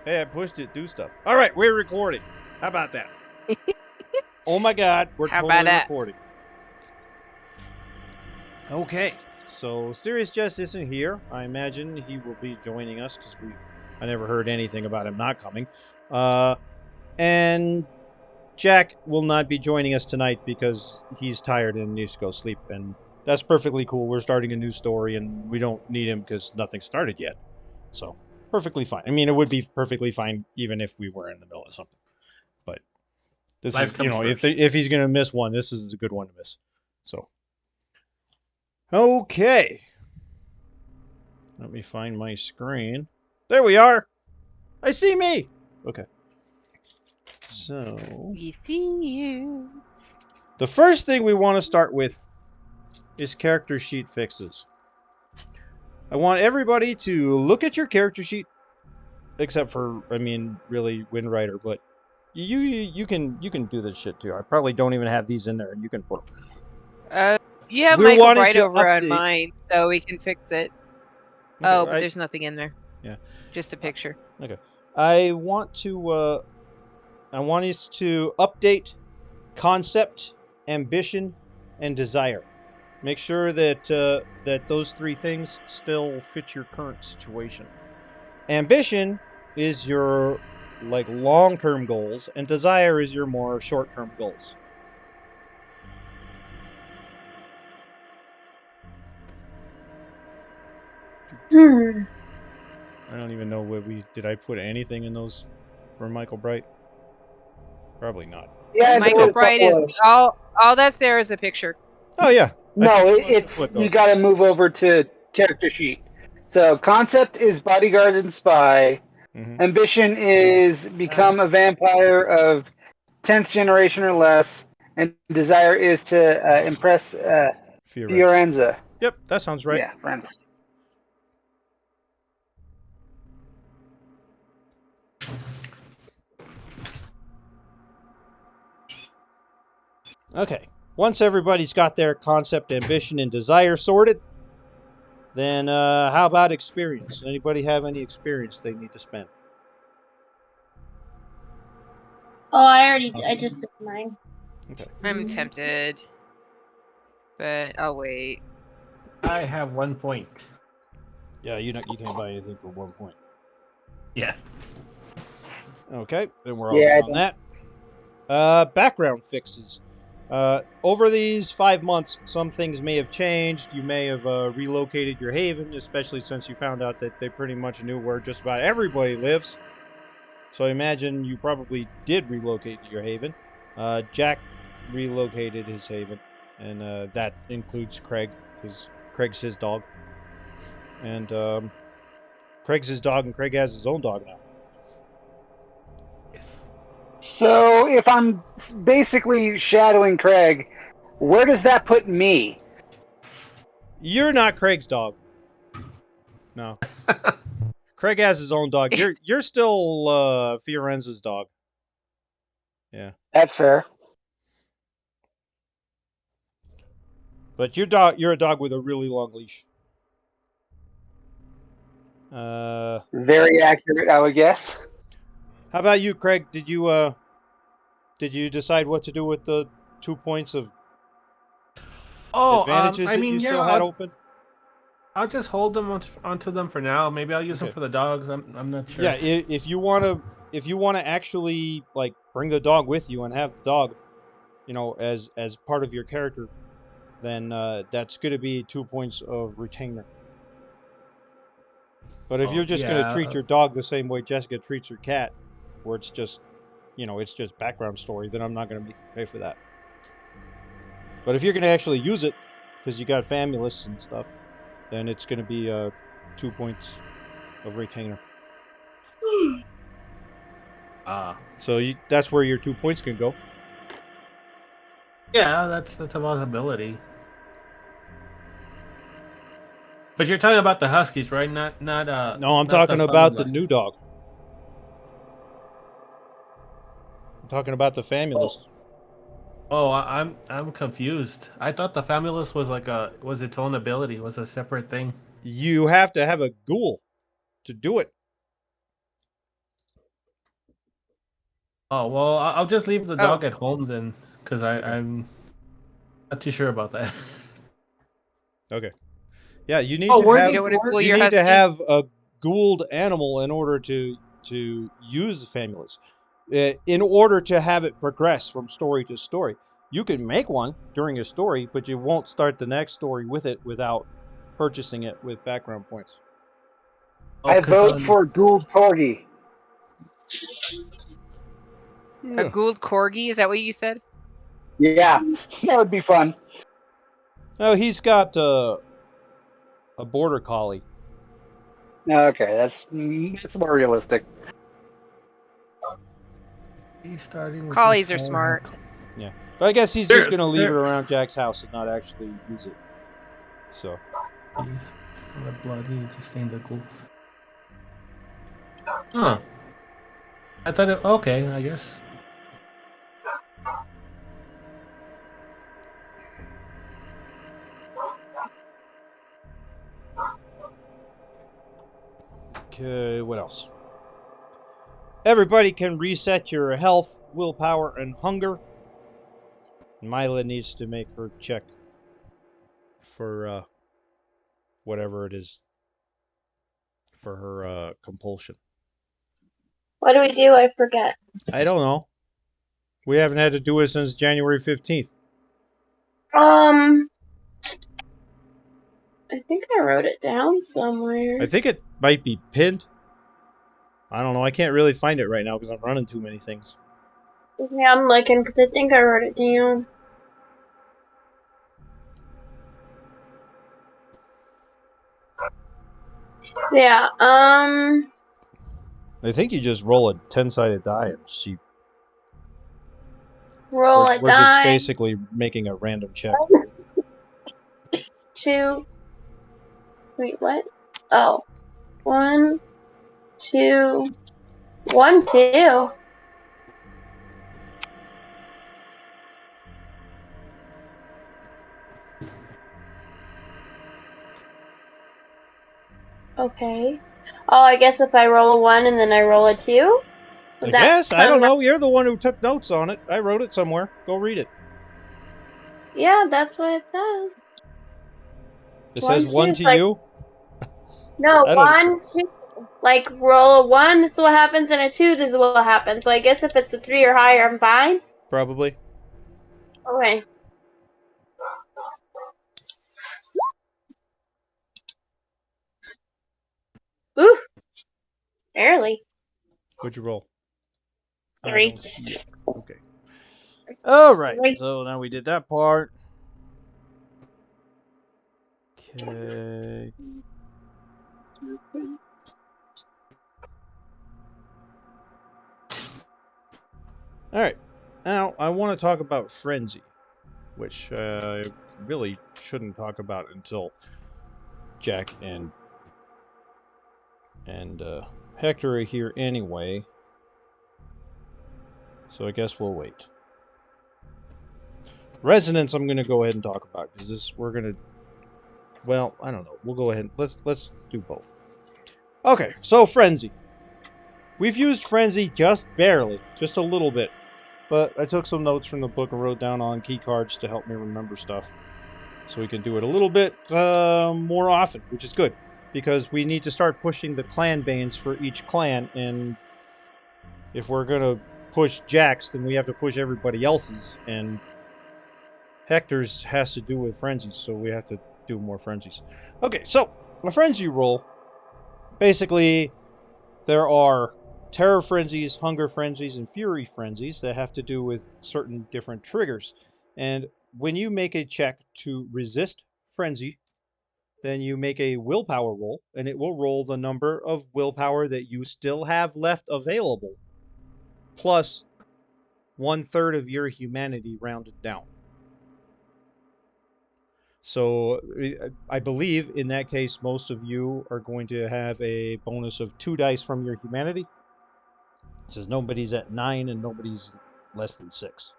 Hey, I pushed it. Do stuff. All right, we're recording. How about that? Oh my God, we're How about totally that? recording. Okay, so Serious Jest isn't here. I imagine he will be joining us because I never heard anything about him not coming. And Jack will not be joining us tonight because he's tired and needs to go sleep, and that's perfectly cool. We're starting a new story, and we don't need him because nothing started yet. So perfectly fine. I mean, it would be perfectly fine even if we were in the middle of something. But this Life is, comes first. if he's gonna miss one, this is a good one to miss. So, okay, let me find my screen. There we are. I see me. Okay. So We see you. the first thing we want to start with is character sheet fixes. I want everybody to look at your character sheet, except for, I mean, really Windrider, but you can do this shit too. I probably don't even have these in there, and you can put them. You have We're Michael wanting Bright to over on update. mine, so we can fix it. Okay, Oh, but there's nothing in there. Yeah. Just a picture. Okay. I want us to update concept, ambition, and desire. Make sure that that those three things still fit your current situation. Ambition is your like long-term goals, and desire is your more short-term goals. I don't even know what did I put anything in those for Michael Bright? Probably not. Yeah, Michael Bright is all that's there is a picture. Oh yeah. No, It's put you those. got to move over to character sheet. So concept is bodyguard and spy. Mm-hmm. Ambition is become a vampire of 10th generation or less, and desire is to impress Fiorenza. Yep, that sounds right. Yeah, Fiorenza. Okay. Once everybody's got their concept, ambition, and desire sorted, then how about experience? Anybody have any experience they need to spend? Oh, I just did mine. Okay. I'm tempted, but I'll wait. I have 1 point. Yeah, you can't buy anything for 1 point. Yeah. Okay, then we're all good on that. Background fixes. Over these 5 months, some things may have changed. You may have relocated your haven, especially since you found out that they pretty much knew where just about everybody lives. So I imagine you probably did relocate your haven. Jack relocated his haven, and that includes Craig, because Craig's his dog. And Craig's his dog, and Craig has his own dog now. So if I'm basically shadowing Craig, where does that put me? You're not Craig's dog. No. Craig has his own dog. You're still Fiorenza's dog. Yeah. That's fair. But you're a dog with a really long leash. Very accurate, I would guess. How about you, Craig? Did you decide what to do with the 2 points of advantages I mean, that you yeah, still had open? I'll just hold them onto them for now. Maybe I'll use them for the dogs. I'm not sure. Yeah, if you wanna actually like bring the dog with you and have the dog, as part of your character, then that's gonna be 2 points of retainer. But if you're just gonna treat your dog the same way Jessica treats her cat, where it's just it's just background story, then I'm not gonna make you pay for that. But if you're gonna actually use it, because you got Famulus and stuff, then it's gonna be 2 points of retainer. So that's where your 2 points can go. Yeah, that's a possibility. But you're talking about the Huskies, right? Not No, I'm talking about the new dog. I'm talking about the Famulus. Oh, I'm confused. I thought the Famulus was its own ability, was a separate thing. You have to have a ghoul to do it. Oh well, I'll just leave the dog at home then, because I'm not too sure about that. Okay. Yeah, you need Oh, to where have did where, you need to have a Gould animal in order to use the Famulus. In order to have it progress from story to story. You can make one during a story, but you won't start the next story with it without purchasing it with background points. I vote for Gould Corgi. A Gould Corgi? Is that what you said? Yeah, that would be fun. No, he's got a border collie. Okay, that's more realistic. He's starting with Collies are smart. Yeah, but I guess he's just gonna leave it around Jack's house and not actually use it. So. The blood needed to stain the gold. Huh. I thought it. Okay, I guess. Okay, what else? Everybody can reset your health, willpower, and hunger. Mila needs to make her check for whatever it is for her compulsion. What do we do? I forget. I don't know. We haven't had to do it since January 15th. I think I wrote it down somewhere. I think it might be pinned. I don't know. I can't really find it right now because I'm running too many things. Yeah, I'm looking because I think I wrote it down. Yeah, I think you just roll a 10-sided die and see. Roll a die. We're just basically making a random check. 2. Wait, what? Oh. 1, 2. 1, 2. Okay. Oh, I guess if I roll a 1 and then I roll a 2? I guess. I don't know. You're the one who took notes on it. I wrote it somewhere. Go read it. Yeah, that's what it says. It says 1 to you? No, 1, 2. Like, roll a 1, this is what happens, and a 2, this is what happens. So I guess if it's a 3 or higher, I'm fine? Probably. Okay. Ooh. Barely. What'd you roll? 3. Okay. All right. So now we did that part. Okay. All right. Now I want to talk about Frenzy, which I really shouldn't talk about until Jack and Hector are here anyway. So I guess we'll wait. Resonance I'm going to go ahead and talk about because we're going to, well, I don't know. We'll go ahead. Let's do both. Okay, so Frenzy. We've used Frenzy just barely, just a little bit. But I took some notes from the book and wrote down on key cards to help me remember stuff. So we can do it a little bit more often, which is good. Because we need to start pushing the clan banes for each clan. And if we're going to push Jack's, then we have to push everybody else's. And Hector's has to do with frenzies, so we have to do more frenzies. Okay, so a frenzy roll. Basically, there are terror frenzies, hunger frenzies, and fury frenzies that have to do with certain different triggers. And when you make a check to resist frenzy, then you make a willpower roll, and it will roll the number of willpower that you still have left available, plus 1/3 of your humanity rounded down. So I believe in that case, most of you are going to have a bonus of 2 dice from your humanity. It says nobody's at 9 and nobody's less than 6.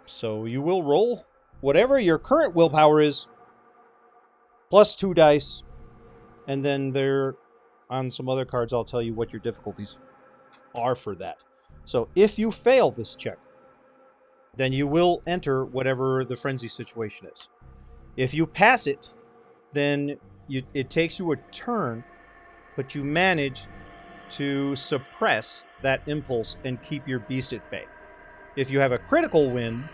So you will roll whatever your current willpower is, plus 2 dice, and then there, on some other cards, I'll tell you what your difficulties. are for that. So if you fail this check, then you will enter whatever the frenzy situation is. If you pass it, then it takes you a turn, but you manage to suppress that impulse and keep your beast at bay. If you have a critical win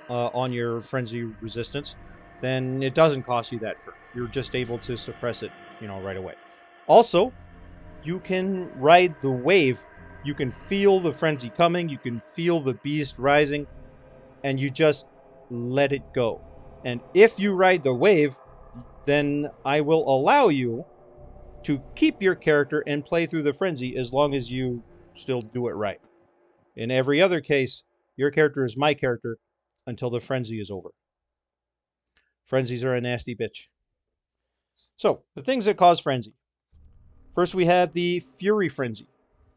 on your frenzy resistance, then it doesn't cost you that turn. You're just able to suppress it, right away. Also, you can ride the wave. You can feel the frenzy coming. You can feel the beast rising, and you just let it go. And if you ride the wave, then I will allow you to keep your character and play through the frenzy as long as you still do it right. In every other case, your character is my character until the frenzy is over. Frenzies are a nasty bitch. So, the things that cause frenzy. First, we have the Fury Frenzy.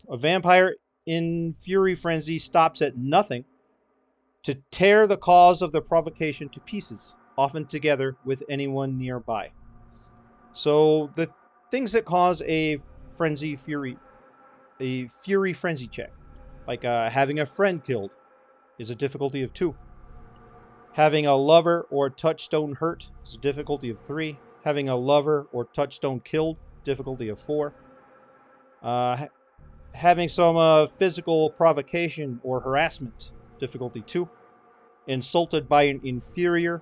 A vampire in Fury Frenzy stops at nothing to tear the cause of the provocation to pieces, often together with anyone nearby. So, the things that cause a Fury Frenzy check, like having a friend killed, is a difficulty of 2. Having a lover or touchstone hurt is a difficulty of 3. Having a lover or touchstone killed, difficulty of 4. Having some physical provocation or harassment, difficulty 2. Insulted by an inferior,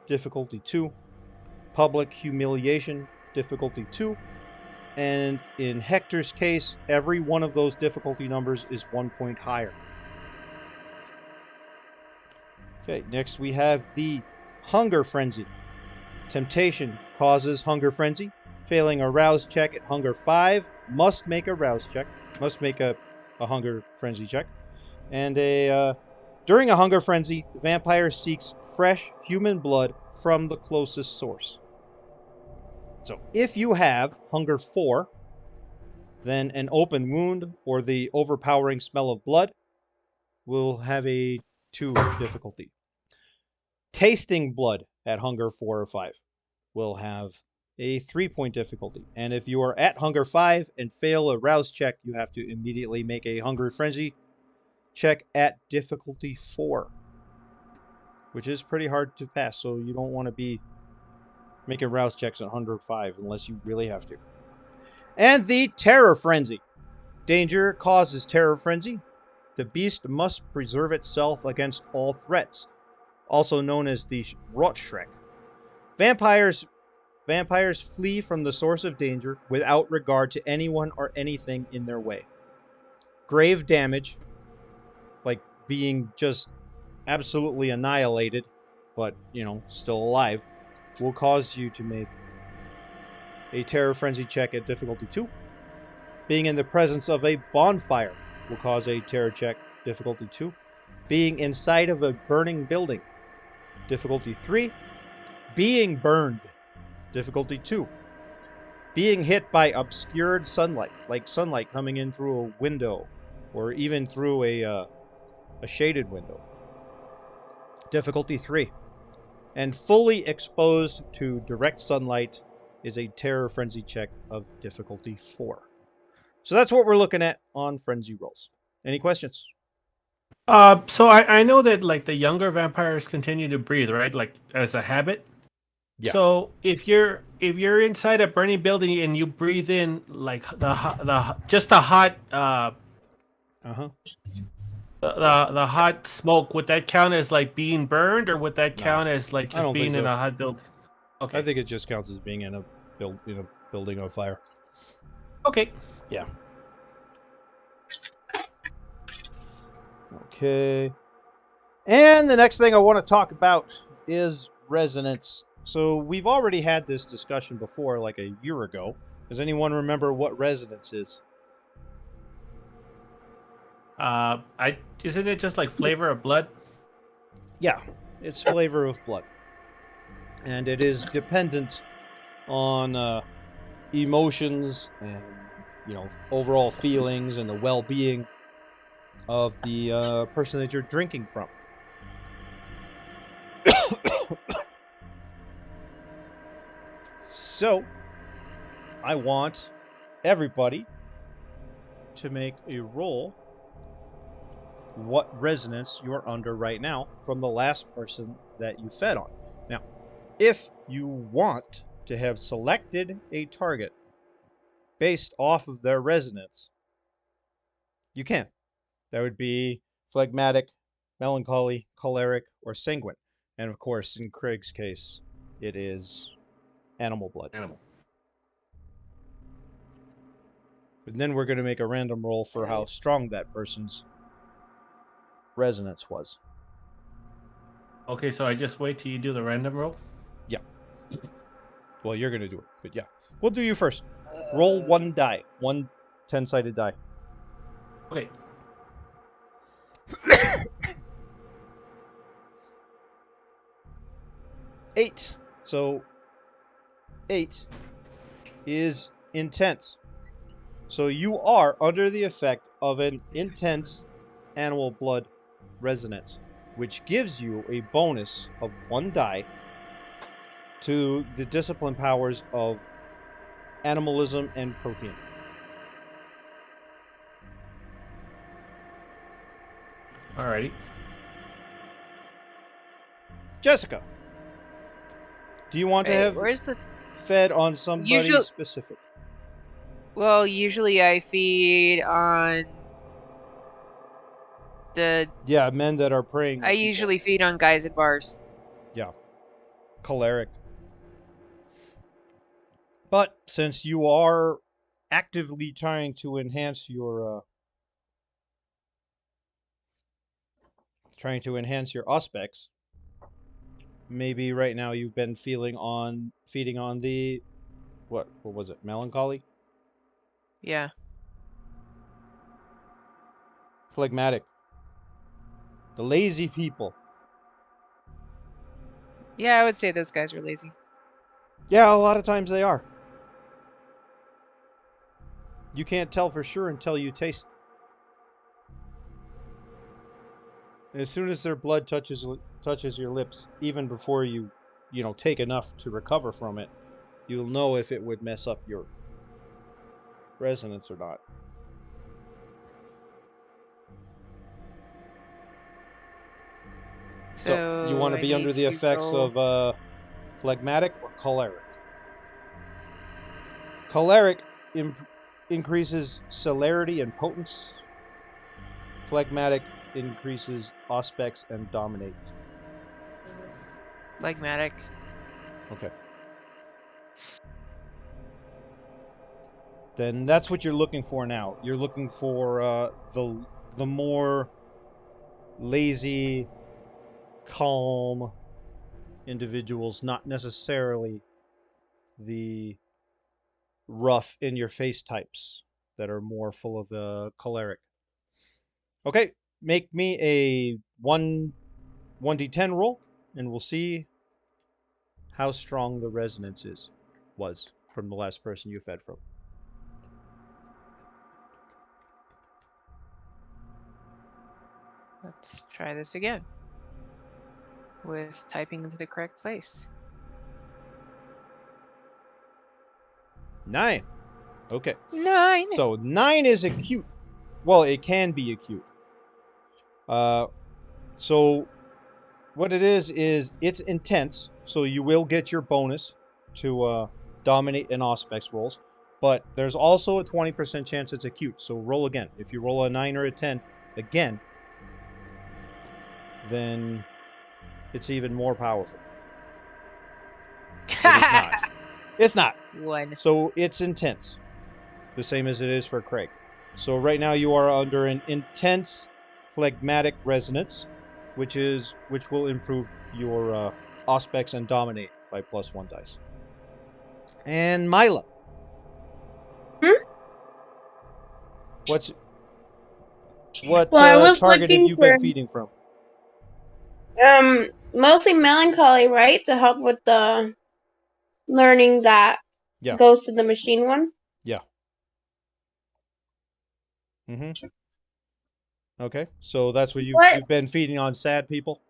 difficulty 2. Public humiliation, difficulty 2. And in Hector's case, every one of those difficulty numbers is 1 point higher. Okay, next we have the Hunger Frenzy. Temptation causes Hunger Frenzy. Failing a rouse check at Hunger 5 must make a rouse check. Must make a Hunger Frenzy check. And during a Hunger Frenzy, the vampire seeks fresh human blood from the closest source. So if you have Hunger 4, then an open wound or the overpowering smell of blood will have a 2 difficulty. Tasting blood at Hunger 4 or 5 will have a 3-point difficulty. And if you are at Hunger 5 and fail a rouse check, you have to immediately make a Hunger Frenzy check at difficulty 4, which is pretty hard to pass, so you don't want to be making rouse checks at Hunger 5 unless you really have to. And the Terror Frenzy. Danger causes Terror Frenzy. The beast must preserve itself against all threats, also known as the Rotschreck. Vampires flee from the source of danger without regard to anyone or anything in their way. Grave damage, like being just absolutely annihilated, but, still alive, will cause you to make a Terror Frenzy check at difficulty 2. Being in the presence of a bonfire will cause a Terror check, difficulty 2. Being inside of a burning building, difficulty 3. Being burned, difficulty 2. Being hit by obscured sunlight, like sunlight coming in through a window, or even through a shaded window, difficulty 3. And fully exposed to direct sunlight is a Terror Frenzy check of difficulty 4. So that's what we're looking at on Frenzy rolls. Any questions? So I know that like the younger vampires continue to breathe, right? Like as a habit. Yeah. So if you're inside a burning building and you breathe in like the hot the hot smoke, would that count as like being burned, or would that count as like just being in a hot building? Okay. I think it just counts as being in a building on fire. Okay. Yeah. Okay. And the next thing I want to talk about is resonance. So we've already had this discussion before, like a year ago. Does anyone remember what resonance is? Isn't it just like flavor of blood? Yeah, it's flavor of blood. And it is dependent on emotions and, overall feelings and the well-being of the person that you're drinking from. So, I want everybody to make a roll what resonance you're under right now from the last person that you fed on. Now, if you want to have selected a target based off of their resonance, you can. That would be phlegmatic, melancholy, choleric, or sanguine. And of course, in Craig's case, it is animal blood. Animal. And then we're going to make a random roll for how strong that person's resonance was. Okay, so I just wait till you do the random roll? Yeah. Well, you're going to do it, but yeah. We'll do you first. Roll one die. One 10-sided die. Okay. Eight. So 8 is intense. So you are under the effect of an intense animal blood resonance, which gives you a bonus of 1 die to the discipline powers of animalism and protein. Alrighty. Jessica, do you want to have fed on somebody specific? Well, usually I feed on the... Yeah, men that are preying. I usually feed on guys in bars. Yeah. Choleric. But since you are actively trying to enhance your aspects, maybe right now you've been feeding on the what was it? Melancholy? Yeah. Phlegmatic. The lazy people. Yeah, I would say those guys are lazy. Yeah, a lot of times they are. You can't tell for sure until you taste. As soon as their blood touches your lips, even before you take enough to recover from it, you'll know if it would mess up your resonance or not. So you want to be under the effects of phlegmatic or choleric. Choleric increases celerity and potence. Phlegmatic increases aspects and dominate. Phlegmatic. Okay. Then that's what you're looking for now. You're looking for the more lazy, calm individuals, not necessarily the rough in your face types that are more full of choleric. Okay, make me a 1d10 roll, and we'll see how strong the resonance was from the last person you fed from. Let's try this again with typing into the correct place. 9. Okay. 9. So 9 is acute. Well, it can be acute. So what it is it's intense. So you will get your bonus to dominate and aspects rolls, but there's also a 20% chance it's acute. So roll again. If you roll a 9 or a 10 again, then it's even more powerful. But it's not. It's not. 1. So it's intense. The same as it is for Craig. So right now you are under an intense phlegmatic resonance, which will improve your aspects and dominate by +1 dice. And Mila. What target have you been feeding from? Mostly melancholy, right? To help with the learning that goes to the machine one. Yeah. Mm-hmm. Okay, so that's what you've been feeding on sad people?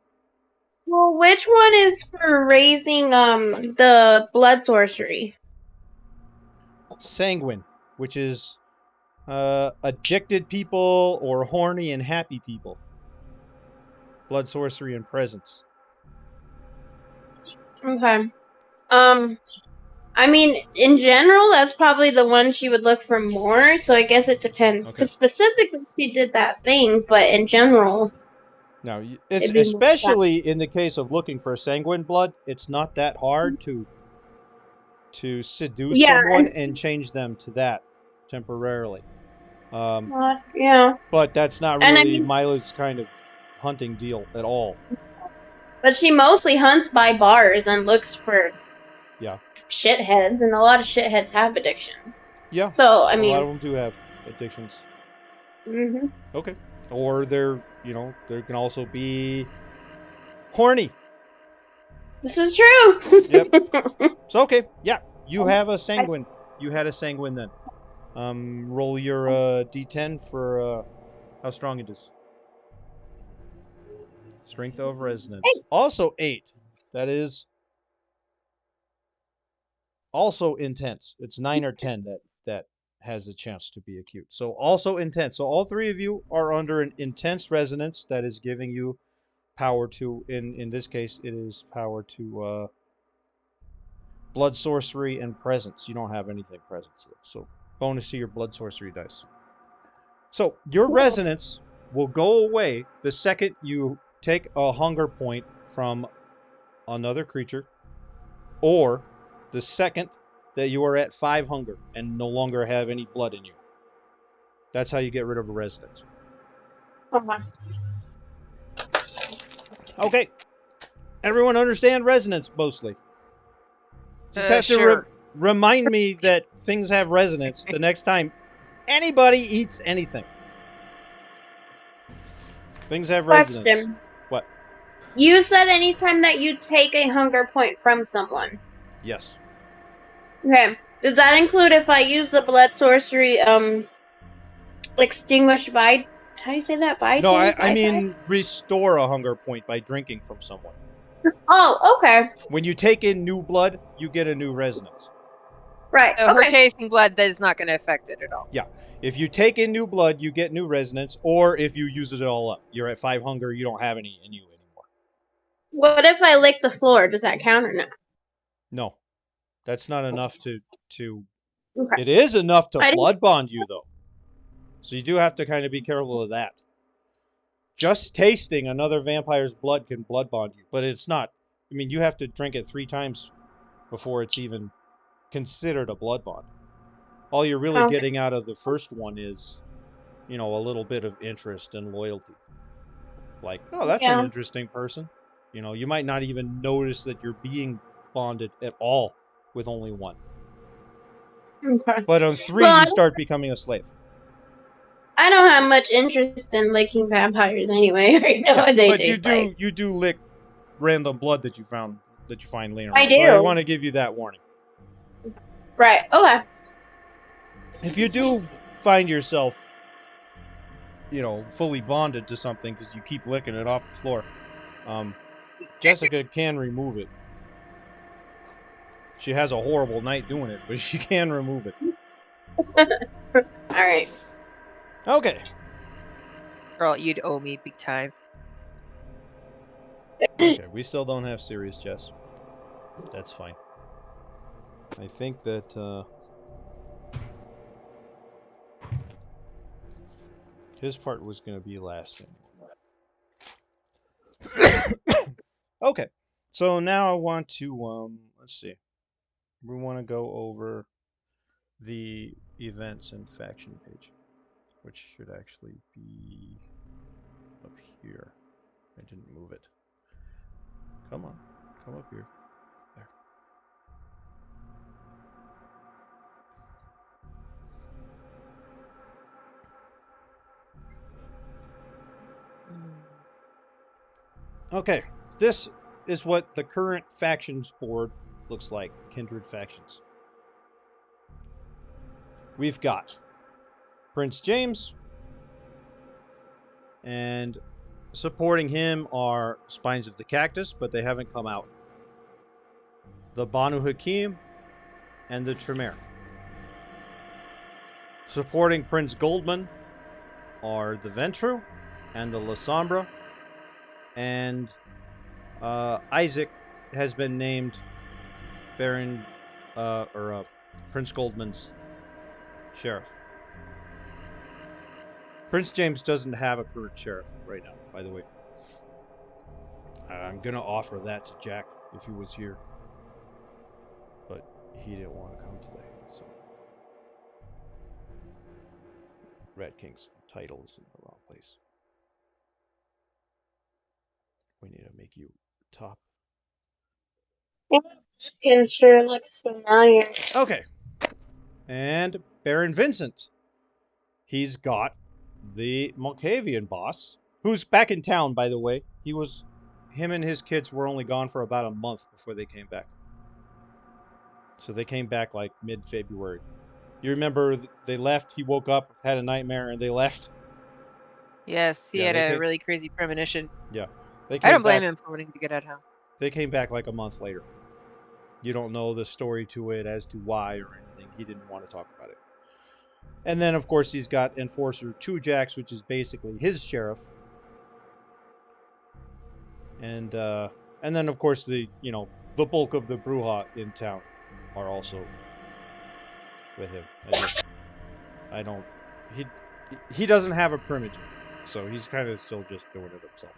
Well, which one is for raising the blood sorcery? Sanguine, which is Addicted people or horny and happy people. Blood, sorcery, and presence. Okay. I mean, in general, that's probably the one she would look for more. So I guess it depends. Because specifically, she did that thing, but in general, now it's especially in the case of looking for sanguine blood. It's not that hard to seduce someone and change them to that temporarily. Yeah. But that's not really Mila's kind of hunting deal at all. But she mostly hunts by bars and looks for shitheads, and a lot of shitheads have addictions. Yeah. So I mean, a lot of them do have addictions. Okay. Or there can also be horny. This is true. Yep. So okay, yeah, you have a sanguine. You had a sanguine then. Roll your D10 for how strong it is. Strength of resonance. 8. Also 8. That is also intense. It's 9 or 10 that has a chance to be acute. So also intense. So all three of you are under an intense resonance that is giving you power to, in this case, it is power to blood, sorcery, and presence. You don't have anything presence, so bonus to your blood, sorcery dice. So your resonance will go away the second you take a hunger point from another creature, or the second that you are at 5 hunger and no longer have any blood in you. That's how you get rid of a resonance. Okay. Everyone understand resonance mostly? Just have to remind me that things have resonance the next time anybody eats anything. Things have resonance. Question. What? You said anytime that you take a hunger point from someone. Yes. Okay. Does that include if I use the blood sorcery extinguish by, how do you say that? No, I mean restore a hunger point by drinking from someone. Oh, okay. When you take in new blood, you get a new resonance. Right. So her tasting blood, that is not going to affect it at all. Yeah. If you take in new blood, you get new resonance, or if you use it all up. You're at 5 hunger, you don't have any in you anymore. What if I lick the floor? Does that count or not? No. That's not enough to okay. It is enough to blood bond you, though. So you do have to kind of be careful of that. Just tasting another vampire's blood can blood bond you, but it's not. I mean, you have to drink it 3 times before it's even considered a blood bond. All you're really getting out of the first one is, a little bit of interest and loyalty. Like, oh, that's an interesting person. You might not even notice that you're being bonded at all with only 1. Okay. But on 3, you start becoming a slave. I don't have much interest in licking vampires anyway. Right now, but you do lick random blood that you find laying around. I do. So I want to give you that warning. Right. Okay. If you do find yourself, fully bonded to something because you keep licking it off the floor, Jessica can remove it. She has a horrible night doing it, but she can remove it. All right. Okay. Girl, you'd owe me big time. Okay, we still don't have serious Jess. That's fine. I think that his part was going to be last. Okay, so now I want to let's see. We want to go over the events and faction page, which should actually be up here. I didn't move it. Come on, come up here. There. Okay, this is what the current factions board looks like, Kindred Factions. We've got Prince James, and supporting him are Spines of the Cactus, but they haven't come out. The Banu Hakim and the Tremere. Supporting Prince Goldman are the Ventru and the La Sombra, and Isaac has been named Baron Prince Goldman's sheriff. Prince James doesn't have a current sheriff right now, by the way. I'm gonna offer that to Jack if he was here, but he didn't want to come today. So Rat King's title is in the wrong place. We need to make you top. Can sure looks familiar. Okay. And Baron Vincent. He's got the Malkavian boss, who's back in town, by the way. Him and his kids were only gone for about a month before they came back. So they came back like mid-February. You remember they left, he woke up, had a nightmare, and they left? Yes, he had a really crazy premonition. Yeah. I don't blame him for wanting to get out of town. They came back like a month later. You don't know the story to it as to why or anything. He didn't want to talk about it. And then, of course, he's got Enforcer 2 Jacks, which is basically his sheriff. And then, of course, the bulk of the Bruja in town are also with him. He doesn't have a primogen, so he's kind of still just doing it himself.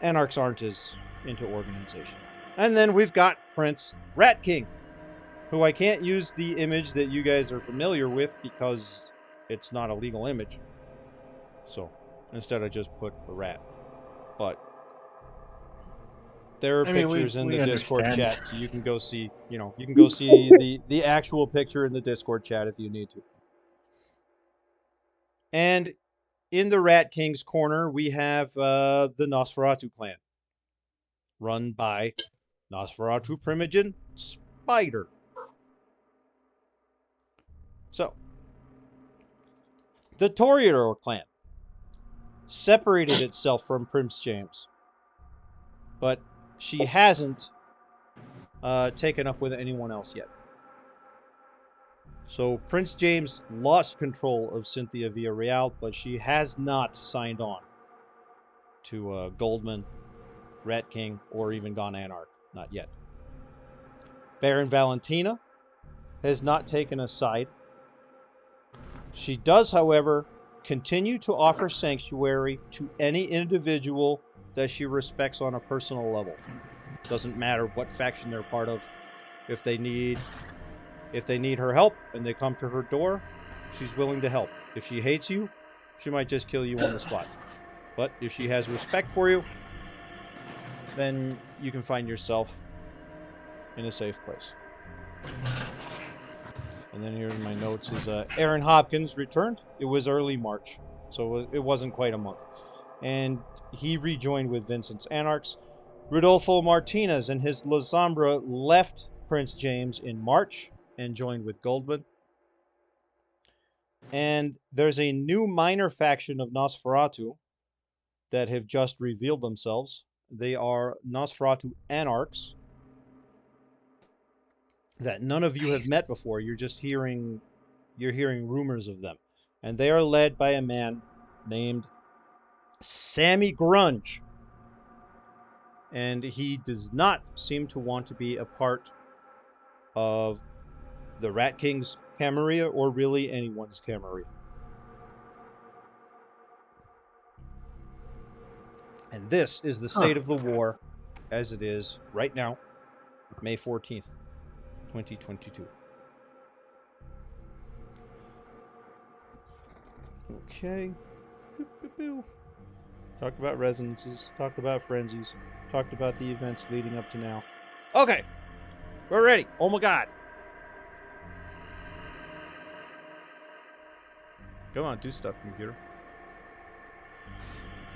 Anarchs aren't as into organization. And then we've got Prince Rat King, who I can't use the image that you guys are familiar with because it's not a legal image. So instead I just put a rat. But there are pictures in the Discord chat, so you can go see, you can go see the actual picture in the Discord chat if you need to. And in the Rat King's corner, we have the Nosferatu clan, run by Nosferatu Primogen Spider. So, the Toreador clan separated itself from Prince James, but she hasn't taken up with anyone else yet. So Prince James lost control of Cynthia Villarreal, but she has not signed on to Goldman, Rat King, or even gone Anarch. Not yet. Baron Valentina has not taken a side. She does, however, continue to offer sanctuary to any individual that she respects on a personal level. Doesn't matter what faction they're part of. If they need her help and they come to her door, she's willing to help. If she hates you, she might just kill you on the spot. But if she has respect for you, then you can find yourself in a safe place. And then here's my notes is Aaron Hopkins returned. It was early March, so it wasn't quite a month. And he rejoined with Vincent's Anarchs. Rodolfo Martinez and his La Sombra left Prince James in March and joined with Goldman. And there's a new minor faction of Nosferatu that have just revealed themselves. They are Nosferatu Anarchs that none of you have met before. You're hearing rumors of them. And they are led by a man named Sammy Grunge. And he does not seem to want to be a part of the Rat King's Camarilla or really anyone's Camarilla. And this is the state of the war as it is right now, May 14th, 2022. Okay. Talked about resonances, talked about frenzies, talked about the events leading up to now. Okay. We're ready. Oh my god. Come on, do stuff, computer.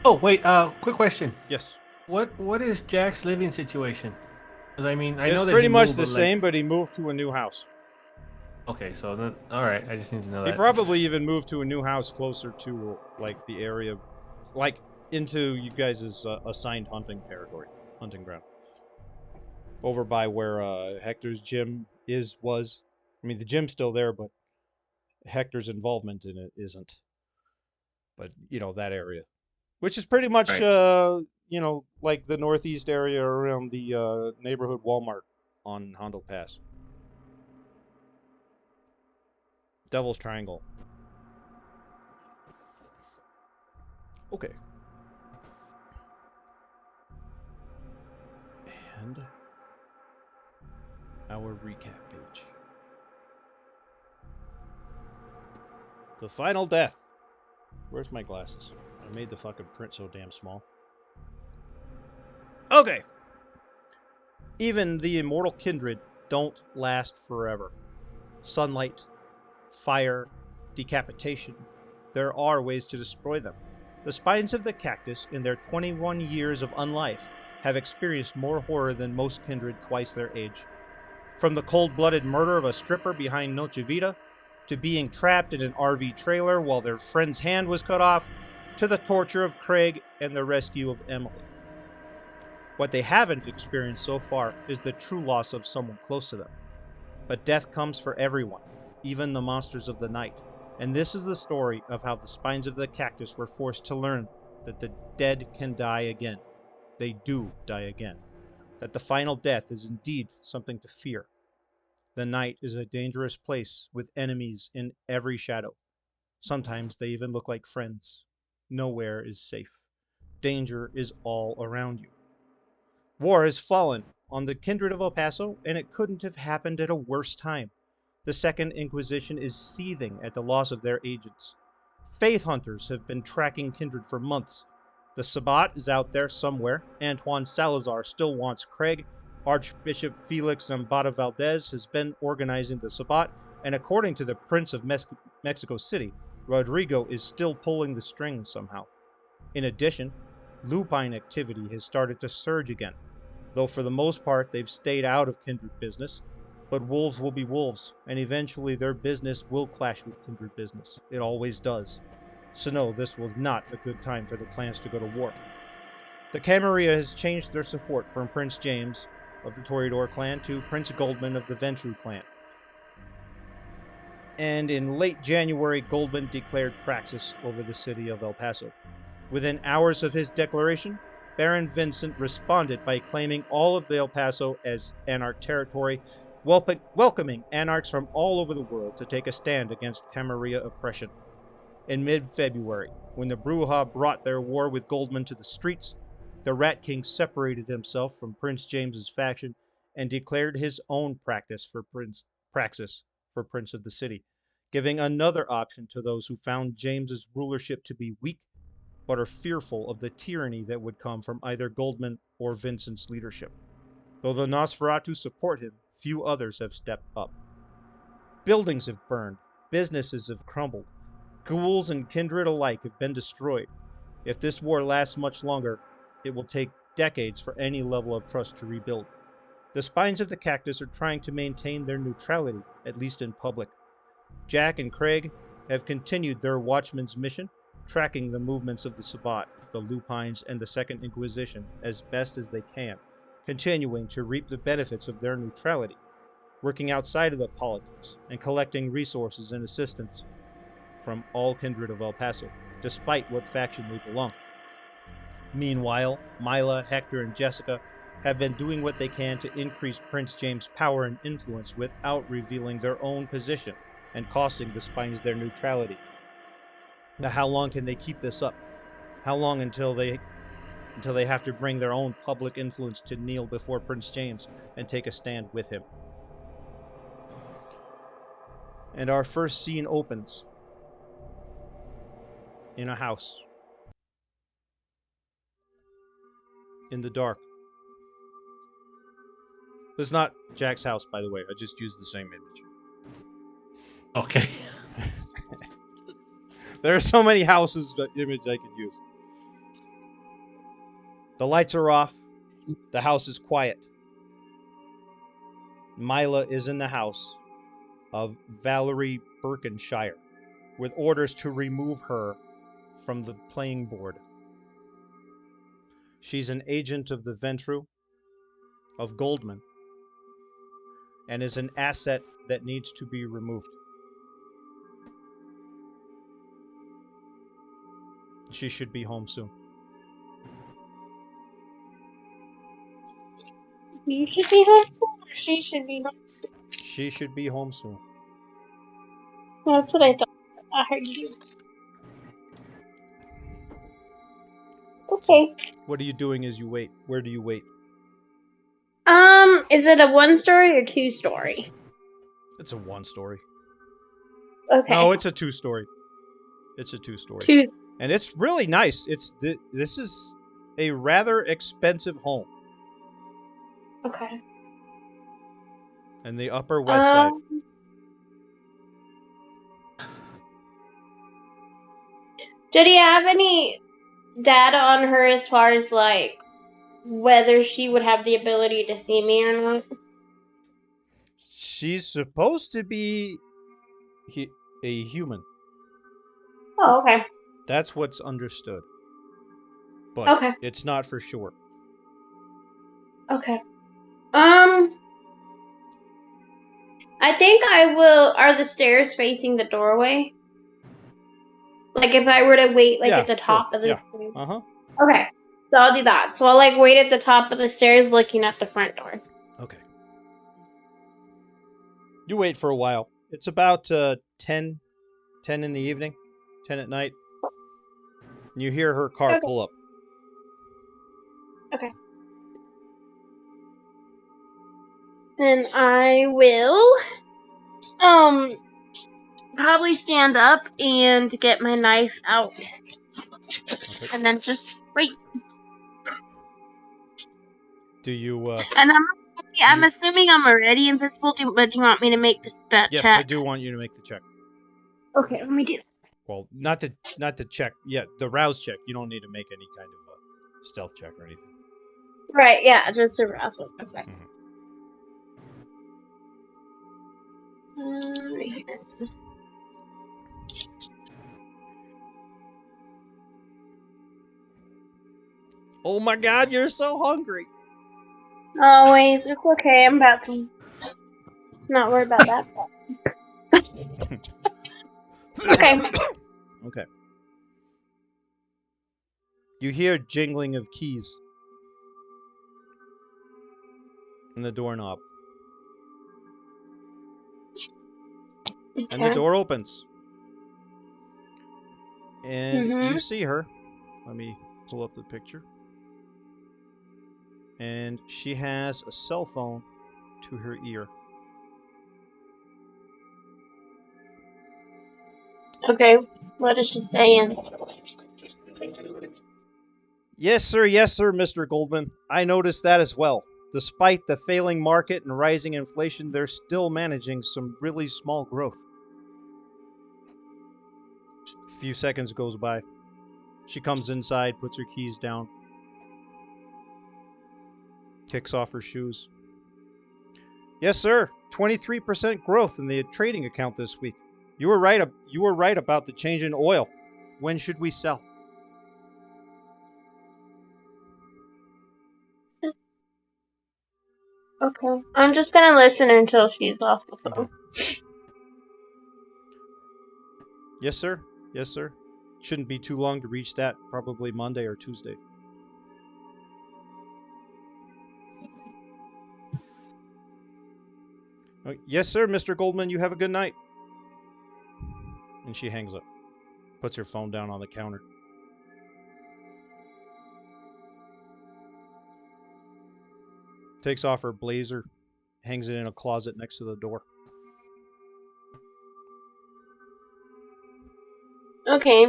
Oh, wait, quick question. Yes. What is Jack's living situation? Because I mean, I know that it's pretty much the same, but he moved to a new house. Okay, so then, all right, I just need to know that. He probably even moved to a new house closer to, like, the area, like, into you guys' assigned hunting ground. Over by where Hector's gym was. I mean, the gym's still there, but Hector's involvement in it isn't. But, that area. Which is pretty much, right. Like the northeast area around the neighborhood Walmart on Hondo Pass. Devil's Triangle. Okay. And our recap page. The final death. Where's my glasses? I made the fucking print so damn small. Okay. Even the immortal kindred don't last forever. Sunlight, fire, decapitation. There are ways to destroy them. The spines of the cactus, in their 21 years of unlife, have experienced more horror than most kindred twice their age. From the cold-blooded murder of a stripper behind Noche Vida, to being trapped in an RV trailer while their friend's hand was cut off, to the torture of Craig and the rescue of Emily. What they haven't experienced so far is the true loss of someone close to them. But death comes for everyone, even the monsters of the night. And this is the story of how the spines of the cactus were forced to learn that the dead can die again. They do die again. That the final death is indeed something to fear. The night is a dangerous place with enemies in every shadow. Sometimes they even look like friends. Nowhere is safe. Danger is all around you. War has fallen on the kindred of El Paso, and it couldn't have happened at a worse time. The Second Inquisition is seething at the loss of their agents. Faith hunters have been tracking kindred for months. The Sabbat is out there somewhere. Antoine Salazar still wants Craig. Archbishop Felix Zambada Valdez has been organizing the Sabbat, and according to the Prince of Mexico City, Rodrigo is still pulling the strings somehow. In addition, lupine activity has started to surge again, though for the most part they've stayed out of kindred business. But wolves will be wolves, and eventually their business will clash with kindred business. It always does. So no, this was not a good time for the clans to go to war. The Camarilla has changed their support from Prince James of the Toreador clan to Prince Goldman of the Ventrue clan. And in late January, Goldman declared praxis over the city of El Paso. Within hours of his declaration, Baron Vincent responded by claiming all of the El Paso as Anarch territory, welcoming Anarchs from all over the world to take a stand against Camarilla oppression. In mid-February, when the Bruja brought their war with Goldman to the streets, the Rat King separated himself from Prince James's faction and declared his own praxis for Prince of the city, giving another option to those who found James's rulership to be weak but are fearful of the tyranny that would come from either Goldman or Vincent's leadership. Though the Nosferatu support him, few others have stepped up. Buildings have burned, businesses have crumbled, ghouls and kindred alike have been destroyed. If this war lasts much longer, it will take decades for any level of trust to rebuild. The spines of the cactus are trying to maintain their neutrality, at least in public. Jack and Craig have continued their watchman's mission, tracking the movements of the Sabbat, the Lupines, and the Second Inquisition as best as they can, continuing to reap the benefits of their neutrality, working outside of the politics, and collecting resources and assistance from all kindred of El Paso, despite what faction they belong. Meanwhile, Mila, Hector, and Jessica have been doing what they can to increase Prince James' power and influence without revealing their own position and costing the spines their neutrality. Now, how long can they keep this up? How long until they have to bring their own public influence to kneel before Prince James and take a stand with him? And our first scene opens in a house. In the dark. This is not Jack's house, by the way. I just used the same image. Okay. There are so many houses that image I could use. The lights are off. The house is quiet. Mila is in the house of Valerie Birkenshire with orders to remove her from the playing board. She's an agent of the Ventrue, of Goldman, and is an asset that needs to be removed. She should be home soon. You should be home soon, or she should be home soon? She should be home soon. That's what I thought. I heard you. Okay. So, what are you doing as you wait? Where do you wait? Is it a 1-story or 2-story? It's a 1-story. Okay. No, it's a 2-story. It's a 2-story. 2. And it's really nice. This is a rather expensive home. Okay. In the Upper West Side. Did he have any data on her as far as like whether she would have the ability to see me or not? She's supposed to be a human. Oh, okay. That's what's understood. But okay. It's not for sure. Okay. I think I will. Are the stairs facing the doorway? Like if I were to wait at the top of the stairs. Uh-huh. Okay. So I'll do that. So I'll wait at the top of the stairs looking at the front door. Okay. You wait for a while. It's about 10 in the evening, 10 at night. You hear her car pull up. Okay. Then I will probably stand up and get my knife out. Okay. And then just wait. Do you And I'm assuming I'm already invisible, but do you want me to make that check? Yes, I do want you to make the check. Okay, let me do that. Well, not to check. Yeah, the rouse check. You don't need to make any kind of stealth check or anything. Right, yeah, just a rouse one. Okay. Right here. Oh my God, you're so hungry. Always. It's okay. I'm about to not worry about that. Okay. Okay. You hear jingling of keys in the doorknob. Okay. And the door opens. And you see her. Let me pull up the picture. And she has a cell phone to her ear. Okay, what is she saying? Yes, sir, Mr. Goldman. I noticed that as well. Despite the failing market and rising inflation, they're still managing some really small growth. A few seconds goes by. She comes inside, puts her keys down, kicks off her shoes. Yes, sir. 23% growth in the trading account this week. You were right about the change in oil. When should we sell? Okay. I'm just gonna listen until she's off the phone. Okay. Yes, sir. Yes, sir. Shouldn't be too long to reach that. Probably Monday or Tuesday. Yes, sir, Mr. Goldman. You have a good night. And she hangs up. Puts her phone down on the counter. Takes off her blazer. Hangs it in a closet next to the door. Okay.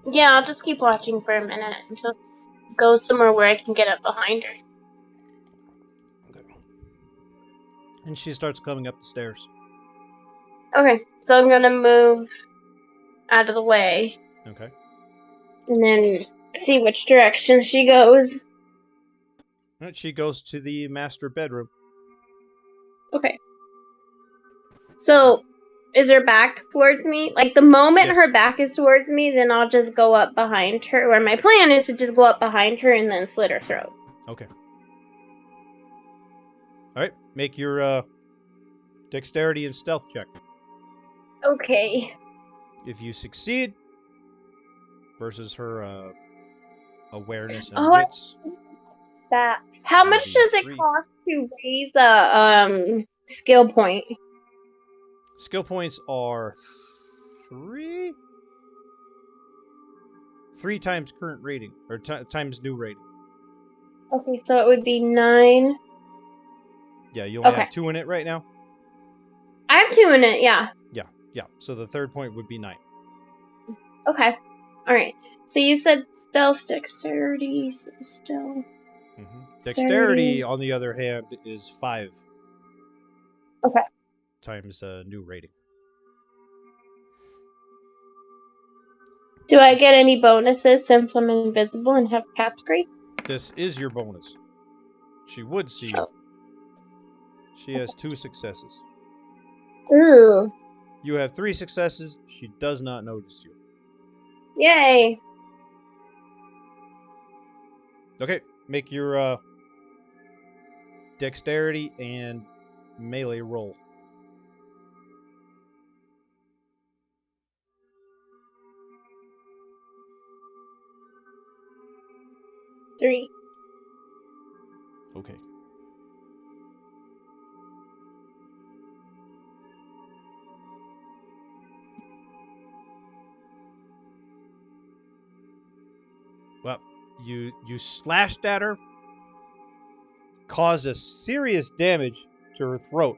Yeah, I'll just keep watching for a minute until it goes somewhere where I can get up behind her. Okay. And she starts coming up the stairs. Okay, so I'm gonna move out of the way. Okay. And then see which direction she goes. Right, she goes to the master bedroom. Okay. So, is her back towards me? Like, the moment her back is towards me, then I'll just go up behind her. Or my plan is to just go up behind her and then slit her throat. Okay. Alright, make your dexterity and stealth check. Okay. If you succeed, versus her awareness and wits. That. How much does it cost to raise a skill point? Skill points are 3 times current rating, or times new rating. Okay, so it would be 9. Yeah, you only have 2 in it right now? I have 2 in it, yeah. Yeah. So the third point would be 9. Okay. Alright. So you said stealth, dexterity, so stealth. Dexterity, on the other hand, is 5. Okay. Times new rating. Do I get any bonuses since I'm invisible and have cat's grace? This is your bonus. She would see you. She has 2 successes. Ooh. You have 3 successes. She does not notice you. Yay. Okay, make your dexterity and melee roll. Three. Okay. Well, you slashed at her, caused a serious damage to her throat,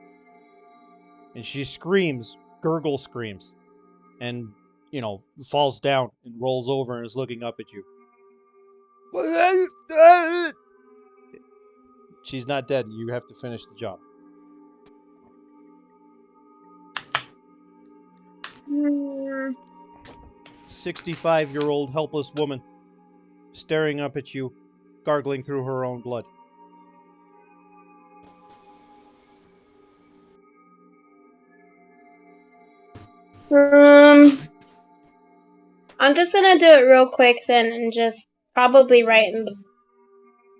and she screams, gurgle screams, and falls down and rolls over and is looking up at you. She's not dead. You have to finish the job. 65-year-old helpless woman staring up at you, gargling through her own blood. I'm just gonna do it real quick then and just probably right in the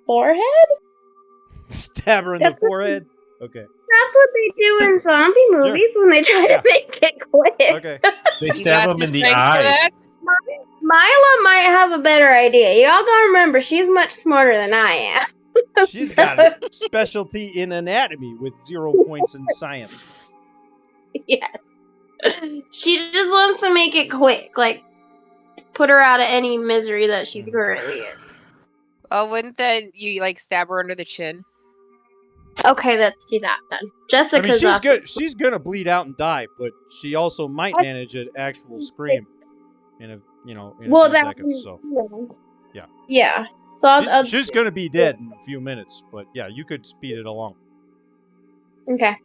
forehead? Stab her in the forehead? Okay. That's what they do in zombie movies when they try to make it quick. Okay. They stab him in the eye. Mila might have a better idea. Y'all gotta remember, she's much smarter than I am. She's got a specialty in anatomy with 0 points in science. Yes. She just wants to make it quick. Like, put her out of any misery that she's currently in. Oh, wouldn't that you stab her under the chin? Okay, let's do that then. Jessica's she's gonna bleed out and die, but she also might manage an actual scream in a few seconds. So yeah. So she's gonna be dead in a few minutes, but yeah, you could speed it along. Okay,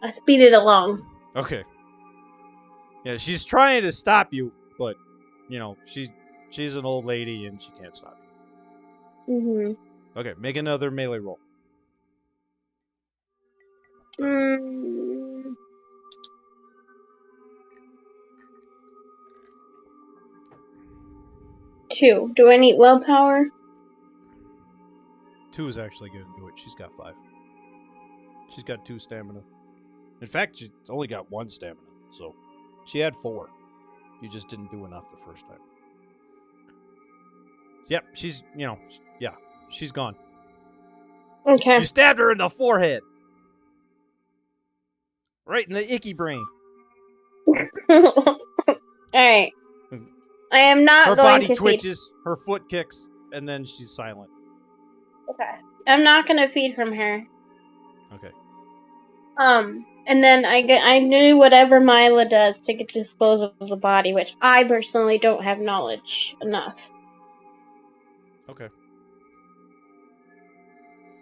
I speed it along. Okay. Yeah, she's trying to stop you, but she's an old lady and she can't stop you. Okay, make another melee roll. Two. Do I need willpower? 2 is actually going to do it. She's got 5. She's got 2 stamina. In fact, she's only got 1 stamina, so she had 4. You just didn't do enough the first time. Yep, she's gone. Okay. You stabbed her in the forehead. Right in the icky brain. Alright. I am not her going body to twitches, her foot kicks, and then she's silent. Okay. I'm not going to feed from her. Okay. And then I knew whatever Mila does to dispose of the body, which I personally don't have knowledge enough. Okay.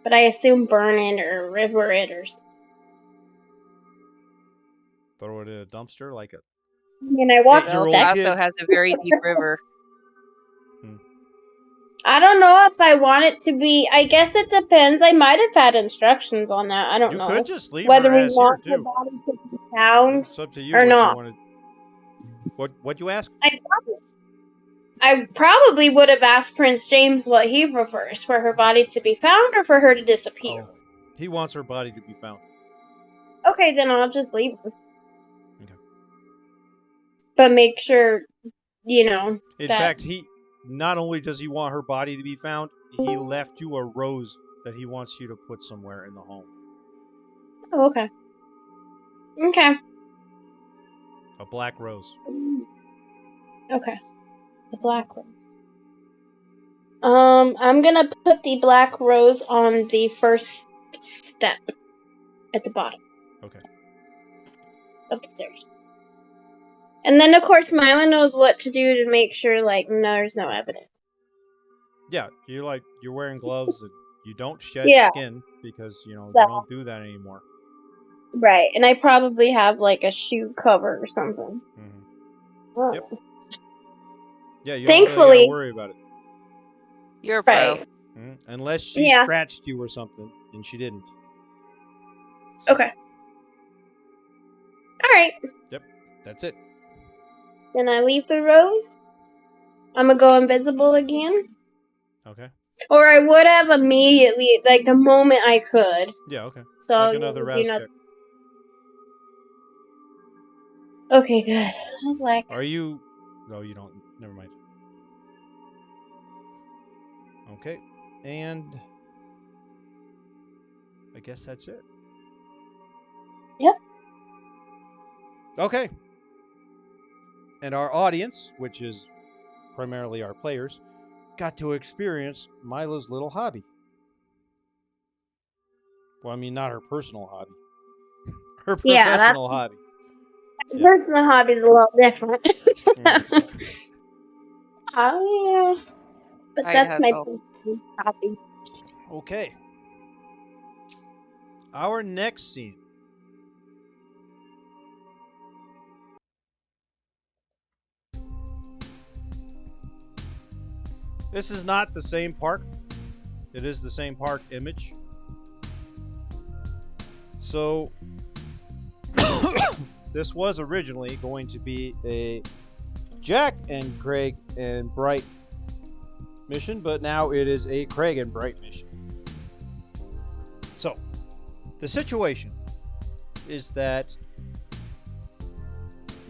But I assume burn it or river it or something. Throw it in a dumpster like a... I walked Paso has a very deep river. I don't know if I want it to be... I guess it depends. I might have had instructions on that. I don't know. You could just leave whether her we ass want here, the too. body to be found it's up to you or what not. You wanted. What you ask? I probably would have asked Prince James what he prefers, for her body to be found or for her to disappear. Oh, he wants her body to be found. Okay, then I'll just leave her. Okay. but make sure, you know. In fact, he not only does he want her body to be found, he left you a rose that he wants you to put somewhere in the home. Oh, okay. Okay. A black rose. Okay. A black rose. I'm gonna put the black rose on the first step at the bottom. Okay. Upstairs. And then, of course, Mila knows what to do to make sure, like, there's no evidence. Yeah, you're wearing gloves and you don't shed skin because, you don't do that anymore. Right, and I probably have, like, a shoe cover or something. Mm-hmm. Oh. Yep. Yeah, you Thankfully, don't really gotta worry about it. You're a pro. Right. Mm-hmm. Unless she scratched you or something, and she didn't. So. Okay. Alright. Yep, that's it. Then I leave the rose. I'm gonna go invisible again. Okay. Or I would have immediately, like, the moment I could. Yeah, okay. So Make another rouse check. Okay, good. I was like... Are you... No, you don't. Never mind. Okay. And... I guess that's it. Yep. Okay. And our audience, which is primarily our players, got to experience Mila's little hobby. Well, I mean, not her personal hobby. Her professional hobby. Personal hobby is a little different. Oh, yeah. But that's my personal hobby. Okay. Our next scene. This is not the same park. It is the same park image. So, this was originally going to be a Jack and Craig and Bright mission, but now it is a Craig and Bright mission. So, the situation is that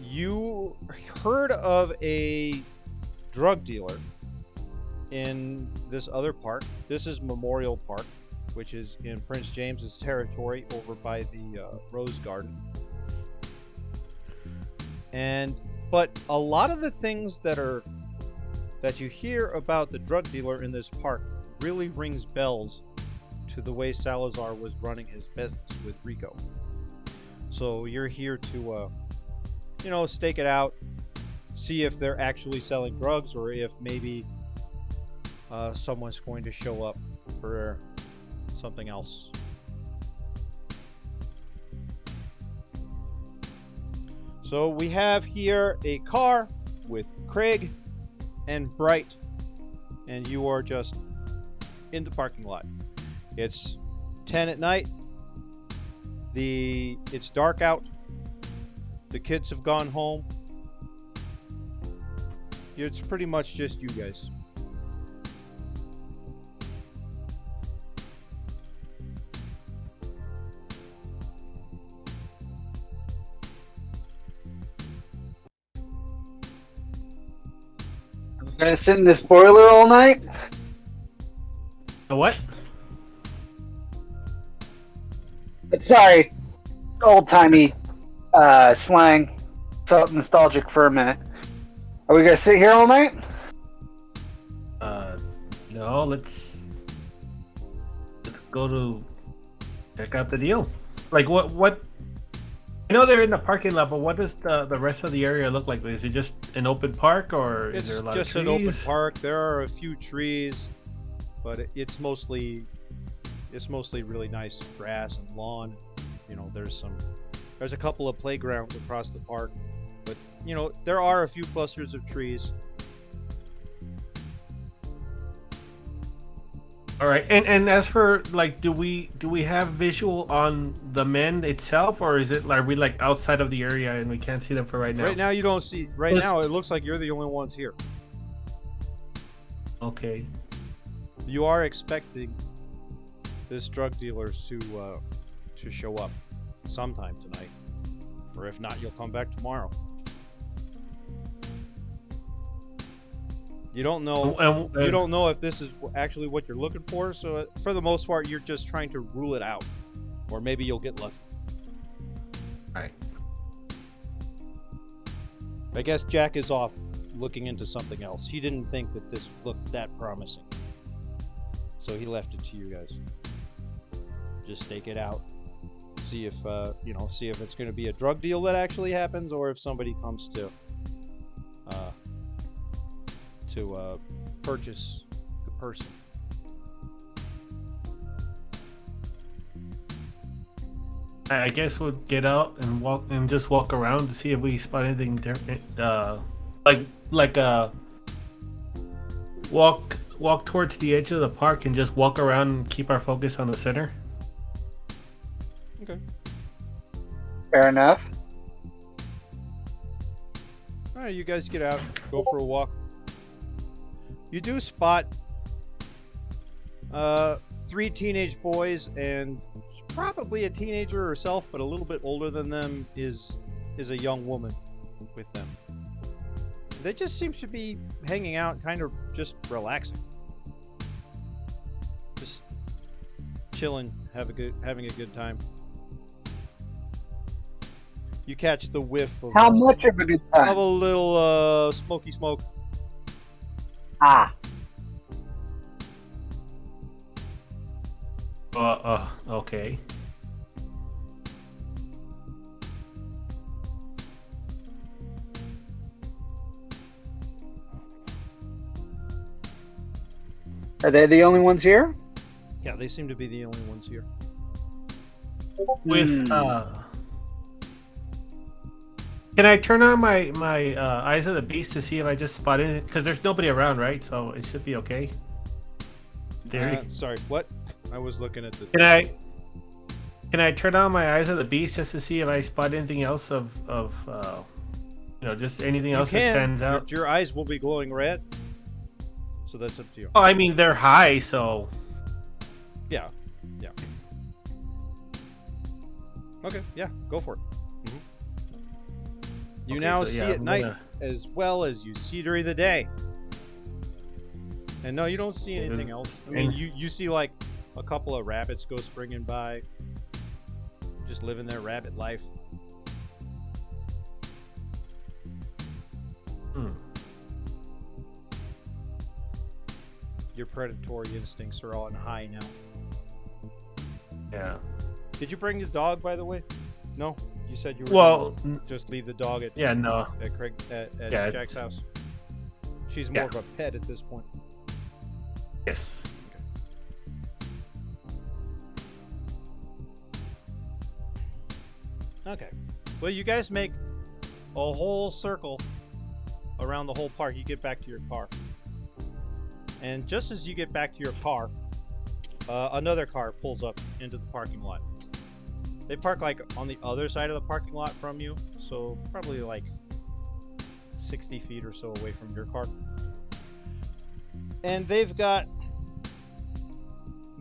you heard of a drug dealer in this other park. This is Memorial Park, which is in Prince James's territory over by the Rose Garden. But a lot of the things that you hear about the drug dealer in this park really rings bells to the way Salazar was running his business with Rico. So you're here to, stake it out, see if they're actually selling drugs or if maybe someone's going to show up for something else. So we have here a car with Craig and Bright, and you are just in the parking lot. It's 10 at night. It's dark out. The kids have gone home. It's pretty much just you guys. Gonna sit in this boiler all night? A what? Sorry, old-timey slang. Felt nostalgic for a minute. Are we gonna sit here all night? No. Let's go to check out the deal. Like what? I know they're in the parking lot, but what does the rest of the area look like? Is it just an open park, or is there a lot of trees? It's just an open park. There are a few trees, but it's mostly really nice grass and lawn. There's a couple of playgrounds across the park, but there are a few clusters of trees. All right, and as for do we have visual on the men itself, or is it are we outside of the area and we can't see them for right now? Right now you don't see. Right now it looks like you're the only ones here. Okay. You are expecting this drug dealer to show up sometime tonight, or if not, you'll come back tomorrow. You don't know. You don't know if this is actually what you're looking for. So for the most part, you're just trying to rule it out, or maybe you'll get lucky. All right. I guess Jack is off looking into something else. He didn't think that this looked that promising, so he left it to you guys. Just stake it out. See if see if it's going to be a drug deal that actually happens, or if somebody comes to purchase the person. I guess we'll get out and walk around to see if we spot anything different. Walk towards the edge of the park and just walk around and keep our focus on the center. Okay. Fair enough. All right, you guys get out, go for a walk. You do spot 3 teenage boys, and probably a teenager herself, but a little bit older than them is a young woman with them. They just seem to be hanging out, kind of just relaxing, just chilling, having a good time. You catch the whiff of how much of a good time? Of a little smoky smoke. Ah. Okay. Are they the only ones here? Yeah, they seem to be the only ones here. With can I turn on my eyes of the beast to see if I just spotted it? Because there's nobody around, right? So it should be okay. Theory. Sorry, what? I was looking at the. Can I turn on my eyes of the beast just to see if I spot anything else of just anything else that stands out? Your eyes will be glowing red, so that's up to you. Oh, I mean they're high, so. Yeah. Okay, yeah, go for it. Mm-hmm. You now see at night as well as you see during the day. And no, you don't see anything else. I mean, you see like a couple of rabbits go springing by, just living their rabbit life. Your predatory instincts are on high now. Yeah. Did you bring the dog, by the way? No, you said you were. Well, just leave the dog at. Yeah, no. At Jack's house. She's more of a pet at this point. Yes. Okay. Well, you guys make a whole circle around the whole park. You get back to your car. And just as you get back to your car, another car pulls up into the parking lot. They park like on the other side of the parking lot from you, so probably like 60 feet or so away from your car. And they've got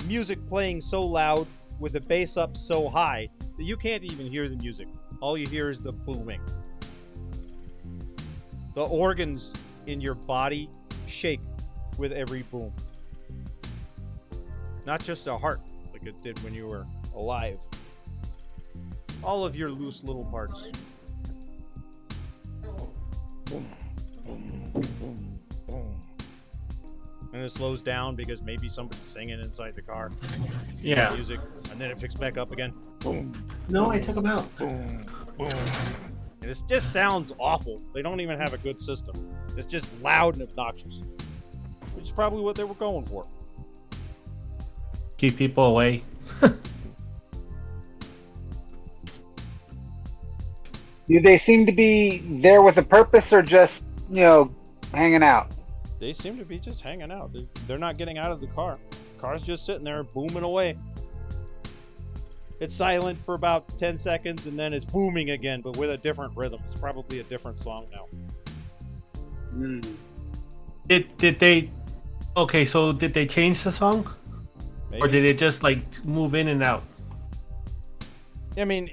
music playing so loud with the bass up so high that you can't even hear the music. All you hear is the booming. The organs in your body shake with every boom. Not just a heart like it did when you were alive. All of your loose little parts. Boom, boom, boom, boom. And it slows down because maybe somebody's singing inside the car. Yeah. Music, and then it picks back up again. Boom. No, I took them out. Boom, boom. And it just sounds awful. They don't even have a good system. It's just loud and obnoxious. Which is probably what they were going for. Keep people away. Do they seem to be there with a purpose, or just, hanging out? They seem to be just hanging out. They're not getting out of the car. The car's just sitting there booming away. It's silent for about 10 seconds, and then it's booming again, but with a different rhythm. It's probably a different song now. Did they... Okay, so did they change the song? Maybe. Or did it just, move in and out? I mean,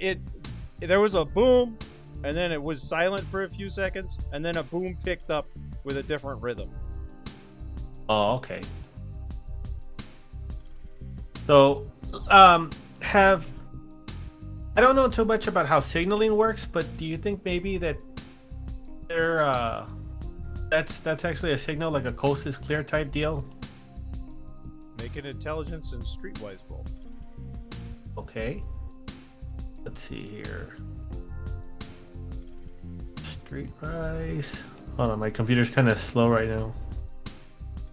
there was a boom, and then it was silent for a few seconds, and then a boom picked up with a different rhythm. Oh, okay. So, I don't know too much about how signaling works, but do you think maybe that that's actually a signal, like a coast is clear type deal? Make an intelligence and streetwise roll. Okay. Let's see here. Streetwise. Hold on, my computer's kind of slow right now.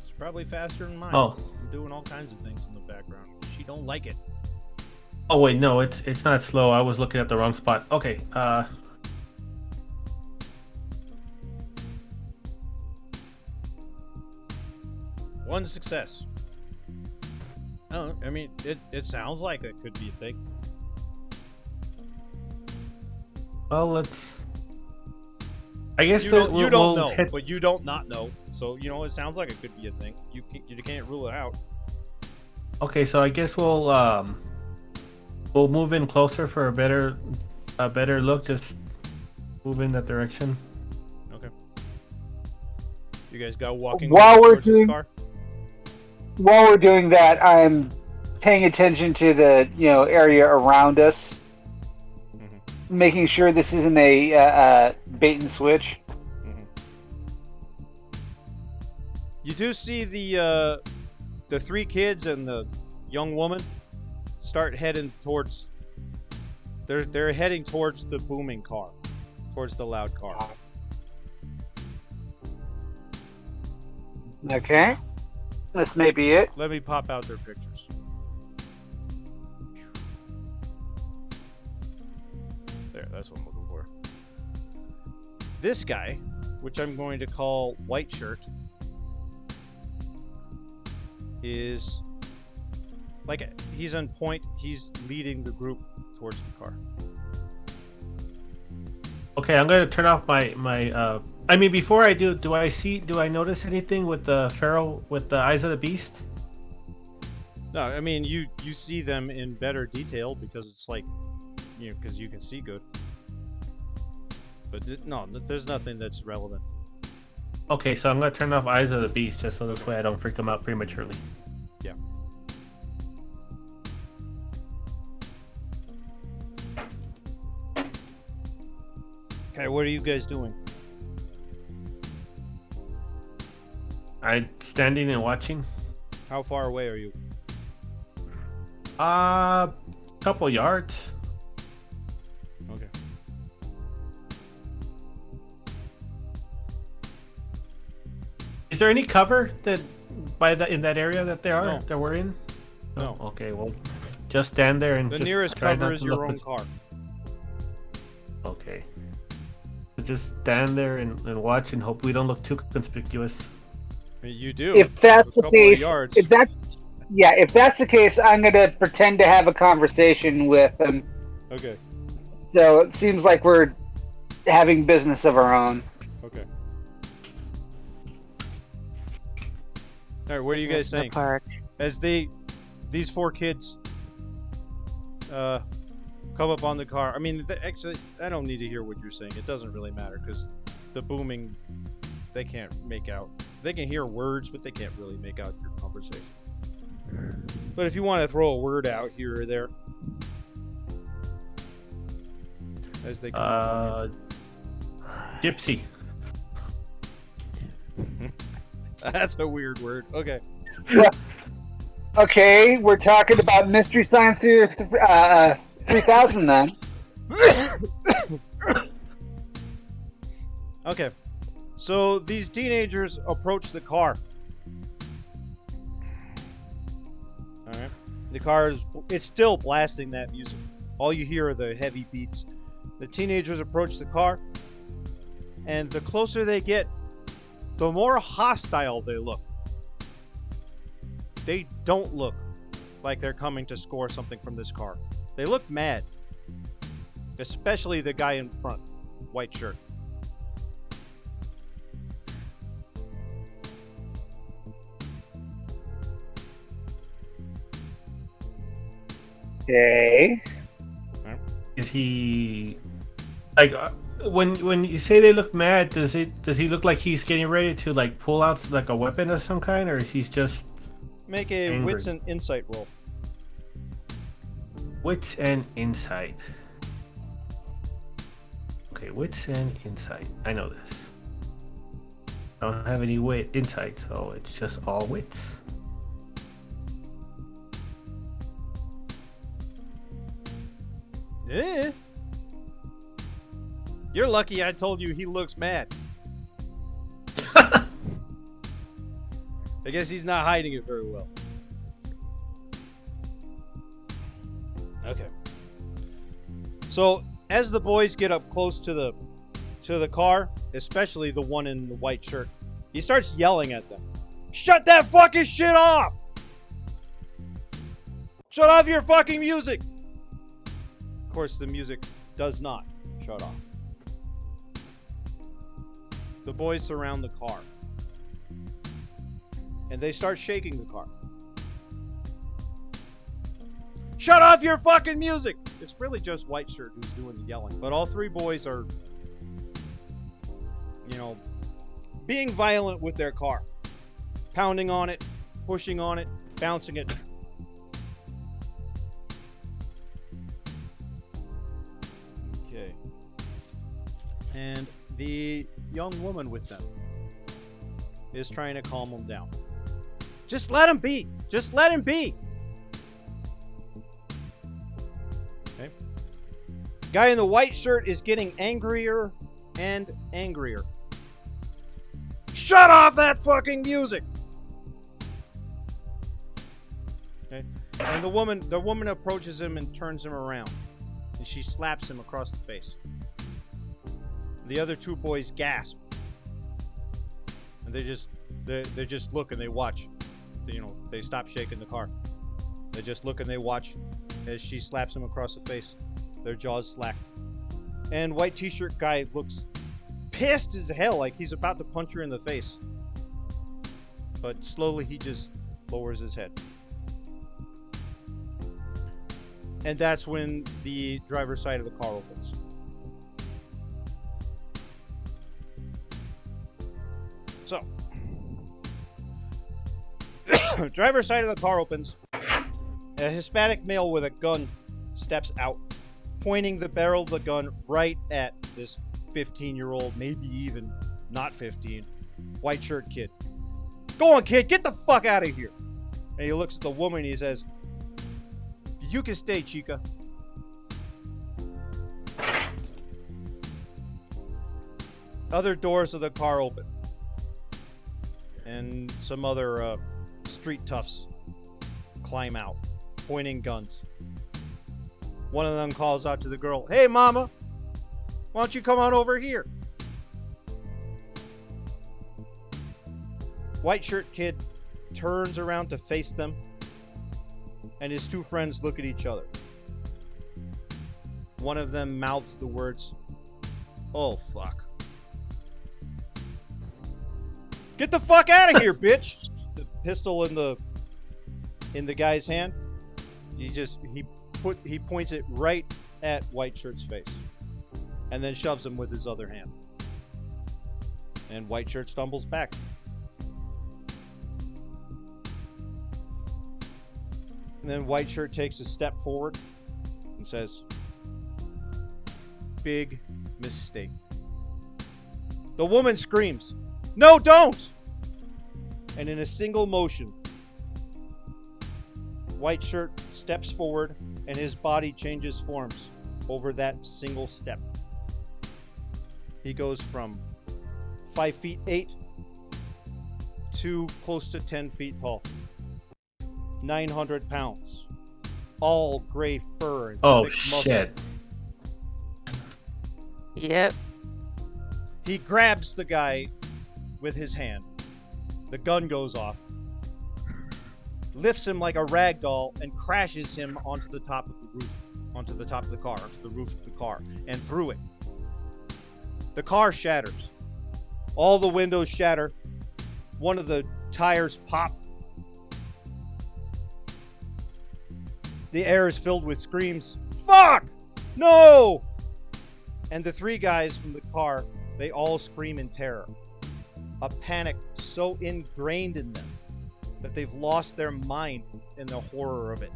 It's probably faster than mine. Oh. I'm doing all kinds of things in the background. She don't like it. Oh wait, no, it's not slow. I was looking at the wrong spot. Okay. One success. Oh, I mean, it sounds like it could be a thing. Well, let's. I guess you don't we'll know, hit... but you don't not know. So it sounds like it could be a thing. You can't rule it out. Okay, so I guess we'll move in closer for a better look. Just move in that direction. Okay. You guys go walking while we're towards this car? While we're doing that, I'm paying attention to the area around us, making sure this isn't a bait and switch. You do see the 3 kids and the young woman start heading towards. They're heading towards the booming car, towards the loud car. Okay, this may be it. Let me pop out their pictures. There, that's what I'm looking for. This guy, which I'm going to call White Shirt, is like he's on point. He's leading the group towards the car. Okay, I'm gonna turn off my I mean, before I do I notice anything with the feral, with the eyes of the beast? No, I mean you see them in better detail because it's like, because you can see good. But no, there's nothing that's relevant. Okay, so I'm gonna turn off eyes of the beast just so this way I don't freak them out prematurely. Yeah. Okay, what are you guys doing? I'm standing and watching. How far away are you? Couple yards. Okay. Is there any cover in that area that that we're in? No. Oh, okay, well, just stand there and The just nearest try cover not is to your look own this- car. Okay. So just stand there and watch and hope we don't look too conspicuous. You do. If that's A the couple of case, yards. if that's the case, I'm gonna pretend to have a conversation with them. Okay. So it seems like we're having business of our own. Okay. All right, what are you guys saying? Park. As these 4 kids come up on the car. I mean, actually, I don't need to hear what you're saying. It doesn't really matter because the booming, they can't make out. They can hear words, but they can't really make out your conversation. But if you want to throw a word out here or there, as they come gypsy. That's a weird word. Okay. Okay, we're talking about Mystery Science Theater 3000 then. Okay. So these teenagers approach the car. All right. The car it's still blasting that music. All you hear are the heavy beats. The teenagers approach the car, and the closer they get, the more hostile they look. They don't look like they're coming to score something from this car. They look mad. Especially the guy in front, white shirt. Okay. Is he like when you say they look mad, does he look like he's getting ready to like pull out like a weapon of some kind, or is he just Make a angry? wits and insight roll. Wits and insight. Okay, wits and insight. I know this. I don't have any insight, so it's just all wits. Eh. You're lucky I told you he looks mad. I guess he's not hiding it very well. Okay. So as the boys get up close to the car, especially the one in the white shirt, he starts yelling at them. Shut that fucking shit off! Shut off your fucking music! Of course, the music does not shut off. The boys surround the car. And they start shaking the car. Shut off your fucking music! It's really just White Shirt who's doing the yelling. But all three boys are, being violent with their car. Pounding on it, pushing on it, bouncing it. Okay. And the young woman with them is trying to calm them down. Just let him be. Just let him be. Okay. Guy in the white shirt is getting angrier and angrier. Shut off that fucking music. Okay. And the woman approaches him and turns him around. And she slaps him across the face. The other two boys gasp. And they just look and they watch. They stop shaking the car. They just look and they watch as she slaps him across the face. Their jaws slack. And white t-shirt guy looks pissed as hell, like he's about to punch her in the face. But slowly he just lowers his head. And that's when the driver's side of the car opens. So, driver's side of the car opens. A Hispanic male with a gun steps out, pointing the barrel of the gun right at this 15-year-old, maybe even not 15, white shirt kid. Go on, kid, get the fuck out of here. And he looks at the woman and he says, you can stay, chica. Other doors of the car open. And some other street toughs climb out, pointing guns. One of them calls out to the girl, hey mama, why don't you come on over here? White shirt kid turns around to face them, and his two friends look at each other. One of them mouths the words, oh fuck. Get the fuck out of here, bitch! The pistol in the guy's hand. He points it right at white shirt's face. And then shoves him with his other hand. And white shirt stumbles back. And then white shirt takes a step forward and says, big mistake. The woman screams, no, don't! And in a single motion, white shirt steps forward and his body changes forms over that single step. He goes from 5'8" to close to 10 feet tall. 900 pounds. All gray fur and thick muscle. Shit. Yep. He grabs the guy with his hand. The gun goes off. Lifts him like a rag doll and crashes him onto the top of the roof. Onto the top of the car. Onto the roof of the car. And through it. The car shatters. All the windows shatter. One of the tires pop. The air is filled with screams. Fuck! No! And the three guys from the car, they all scream in terror. A panic so ingrained in them that they've lost their mind in the horror of it.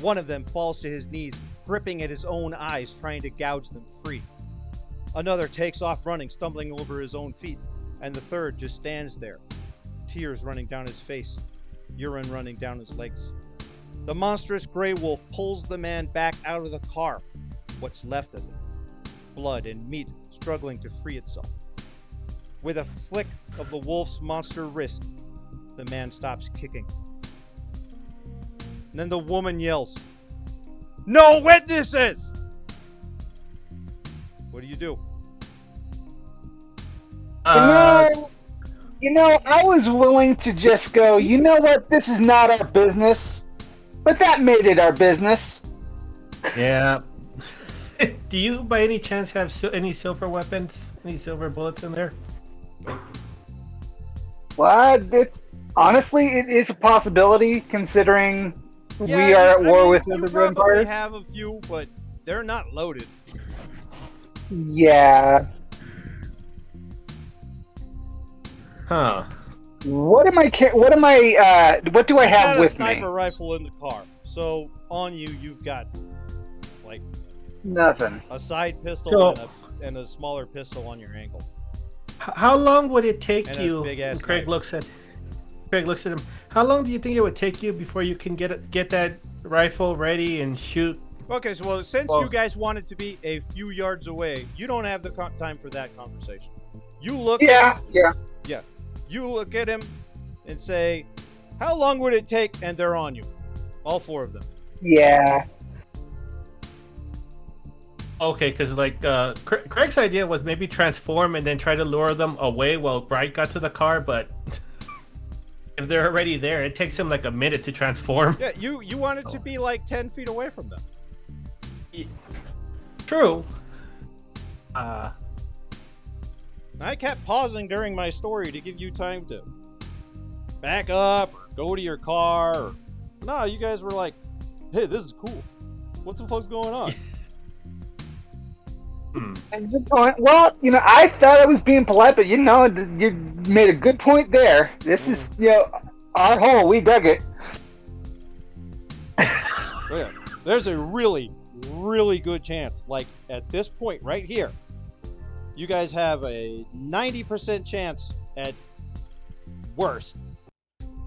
One of them falls to his knees, gripping at his own eyes, trying to gouge them free. Another takes off running, stumbling over his own feet, and the third just stands there, tears running down his face, urine running down his legs. The monstrous gray wolf pulls the man back out of the car, what's left of it, blood and meat struggling to free itself. With a flick of the wolf's monster wrist, the man stops kicking. And then the woman yells, "No witnesses!" What do you do? You know, I was willing to just go, you know what, this is not our business. But that made it our business. Yeah. Do you, by any chance, have any silver weapons? Any silver bullets in there? Well, honestly, it is a possibility, considering we are at war with the Red Empire. We have a few, but they're not loaded. Yeah. Huh. What do I have with me? A sniper rifle in the car. So on you, you've got like nothing. A side pistol and a smaller pistol on your ankle. How long would it take you? Craig looks at him. How long do you think it would take you before you can get that rifle ready and shoot? Okay, so since you guys wanted to be a few yards away, you don't have the time for that conversation. You look. Yeah. You look at him and say, "How long would it take?" And they're on you, all four of them. Yeah. Okay, because like Craig's idea was maybe transform and then try to lure them away while Bright got to the car, but if they're already there, it takes him like a minute to transform. Yeah, you wanted to be like 10 feet away from them. True. I kept pausing during my story to give you time to back up or go to your car. No, you guys were like, "Hey, this is cool. What the fuck's going on?" Well, you know, I thought I was being polite, but you know, you made a good point there. This is, you know, our hole. We dug it. Yeah. There's a really, really good chance, like at this point right here, you guys have a 90% chance at worst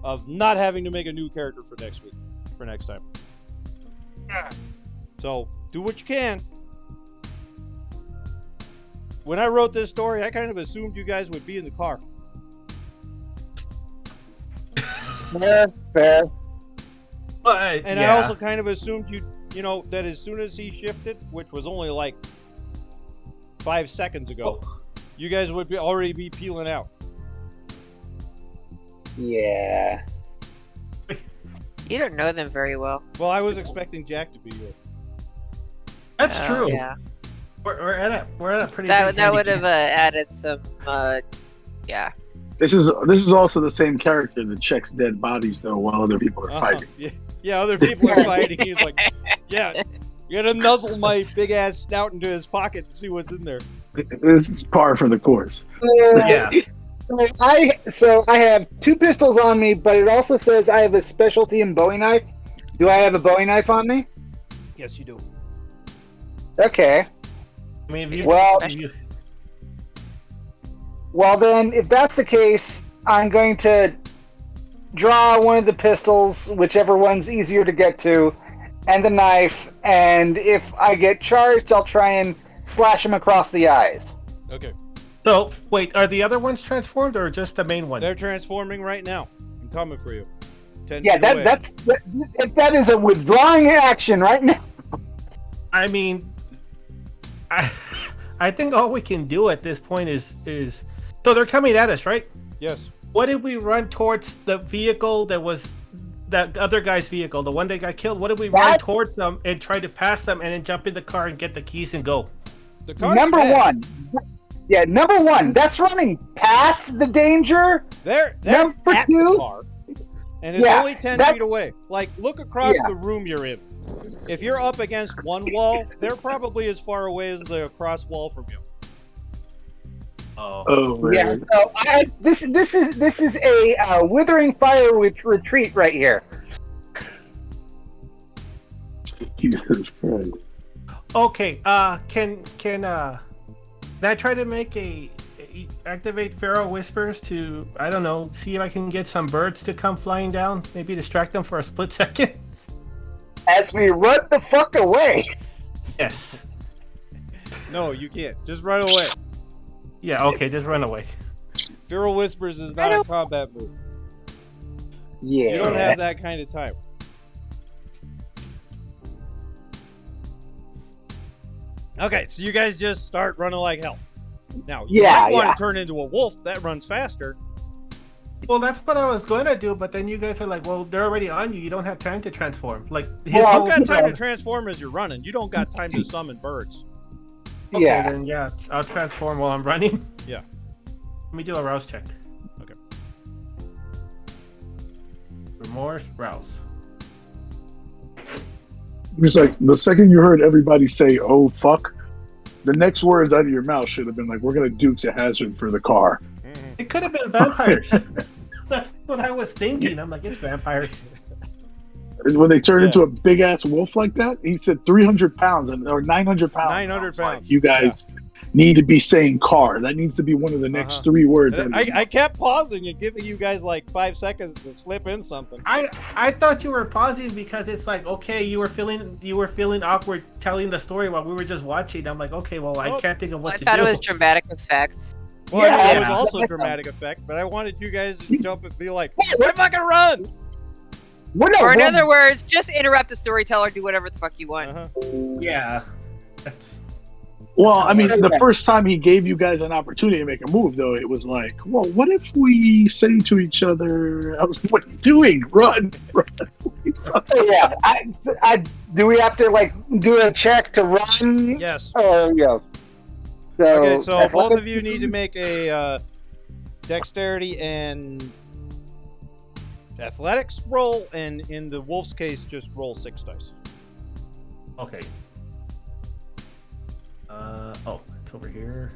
of not having to make a new character for next time. Yeah. So do what you can. When I wrote this story, I kind of assumed you guys would be in the car. Fair. And I also kind of assumed you know, that as soon as he shifted, which was only like 5 seconds ago, you guys would already be peeling out. Yeah. You don't know them very well. Well, I was expecting Jack to be here. That's true. Yeah. We're at a pretty. That would have added some. Yeah. This is also the same character that checks dead bodies though while other people are fighting. Yeah, other people are fighting. He's like, "Yeah, you gotta nuzzle my big ass snout into his pocket and see what's in there." This is par for the course. Yeah. So I have 2 pistols on me, but it also says I have a specialty in Bowie knife. Do I have a Bowie knife on me? Yes, you do. Okay. I mean, Well then, if that's the case, I'm going to draw one of the pistols, whichever one's easier to get to, and the knife, and if I get charged, I'll try and slash him across the eyes. Okay. So, wait, are the other ones transformed or just the main one? They're transforming right now. I'm coming for you. 10 Yeah, feet away. that is a withdrawing action right now. I mean, I think all we can do at this point is so they're coming at us, right? Yes. What if we run towards the vehicle that was that other guy's vehicle, the one that got killed? What if we run towards them and try to pass them and then jump in the car and get the keys and go? The car's Number fast. 1. Yeah, number 1. That's running past the danger. They're Number at 2. the car, and it's only 10 feet away. Like, look across Yeah. the room you're in. If you're up against one wall, they're probably as far away as the cross wall from you. Oh man. Yeah. So this is a withering fire retreat right here. Jesus Christ. Okay. Can I try to make activate Pharaoh Whispers to, I don't know, see if I can get some birds to come flying down? Maybe distract them for a split second. As we run the fuck away. Yes. No, you can't. Just run away. Yeah. Okay. Just run away. Feral Whispers is not a combat move. Yeah. You don't have that kind of time. Okay, so you guys just start running like hell. Now, you might want to turn into a wolf. That runs faster. Well, that's what I was going to do, but then you guys are like, well, they're already on you. You don't have time to transform. Like, You don't got time to transform as you're running. You don't got time to summon birds. Okay, then yeah, I'll transform while I'm running. Yeah. Let me do a rouse check. Okay. Remorse, rouse. It's like the second you heard everybody say, "Oh fuck," the next words out of your mouth should have been like, "We're gonna Dukes a hazard for the car." It could have been vampires. That's what I was thinking. I'm like, it's vampires. And when they turn into a big ass wolf like that, he said 300 pounds or 900 pounds. 900 pounds. Like, you guys need to be saying car. That needs to be one of the next 3 words. I kept pausing and giving you guys like 5 seconds to slip in something. I thought you were pausing because it's like, okay, you were feeling awkward telling the story while we were just watching. I'm like, okay, well, I can't think of what to do. I thought it was dramatic effects. Well, I mean, it was also dramatic effect, but I wanted you guys to jump and be like, "I fucking run!" Or in other words, just interrupt the storyteller, do whatever the fuck you want. Yeah. That's... Well, I mean, the first time he gave you guys an opportunity to make a move, though, it was like, well, what if we say to each other, I was like, what are you doing? Run! Yeah. Do we have to, like, do a check to run? Yes. Oh, yeah. Okay, so both of you need to make a dexterity and athletics roll, and in the wolf's case, just roll 6 dice. Okay. Oh, it's over here.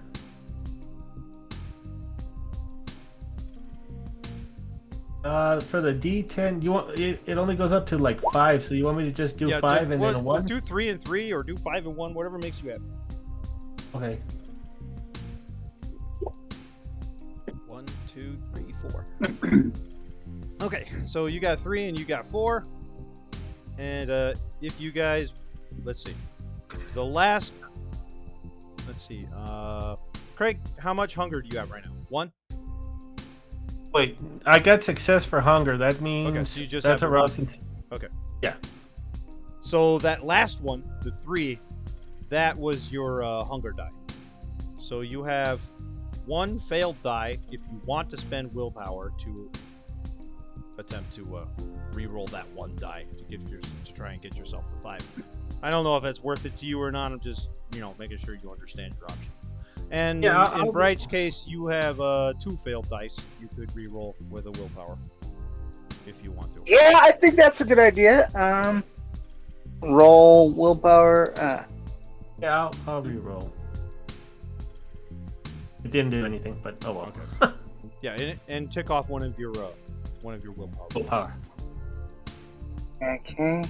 For the D10, you want it only goes up to like 5, so you want me to just do 5 and then a 1? Do 3 and 3, or do 5 and 1, whatever makes you happy. Okay. 1, 2, 3, 4. Okay, so you got 3 and you got 4. And if you guys, let's see, the last, let's see, Craig, how much hunger do you have right now? 1? Wait, I got success for hunger. That means okay, so you just that's have a rousing. Okay. Yeah. So that last one, the 3, that was your hunger die. So you have 1 failed die if you want to spend willpower to attempt to re-roll that 1 die to try and get yourself to 5. I don't know if that's worth it to you or not. I'm just making sure you understand your option. And in Bright's case, you have 2 failed dice. You could re-roll with a willpower if you want to. Yeah, I think that's a good idea. Roll willpower. Yeah, I'll re-roll. It didn't do anything, but oh well. Okay. Yeah, and tick off one of your willpower. Willpower. Okay.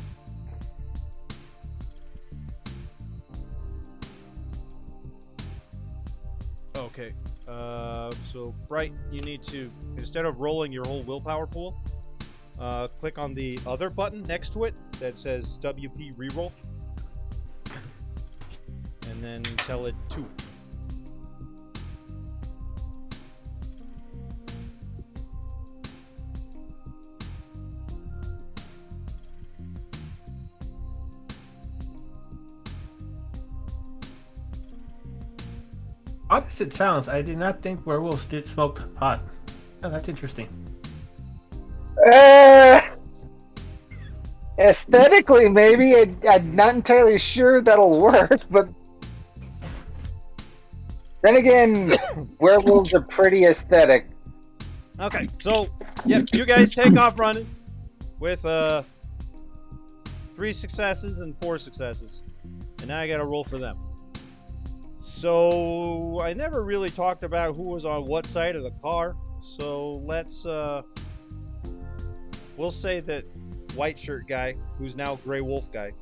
Okay. So Bright, you need to, instead of rolling your whole willpower pool, click on the other button next to it that says WP reroll, and then tell it 2. Odd as it sounds, I did not think werewolves did smoke pot. Oh, that's interesting. Aesthetically, maybe. I'm not entirely sure that'll work, but then again, werewolves are pretty aesthetic. Okay, so, yeah, you guys take off running with 3 3 successes and 4 successes. And now I gotta roll for them. So I never really talked about who was on what side of the car. So let's we'll say that white shirt guy, who's now gray wolf guy,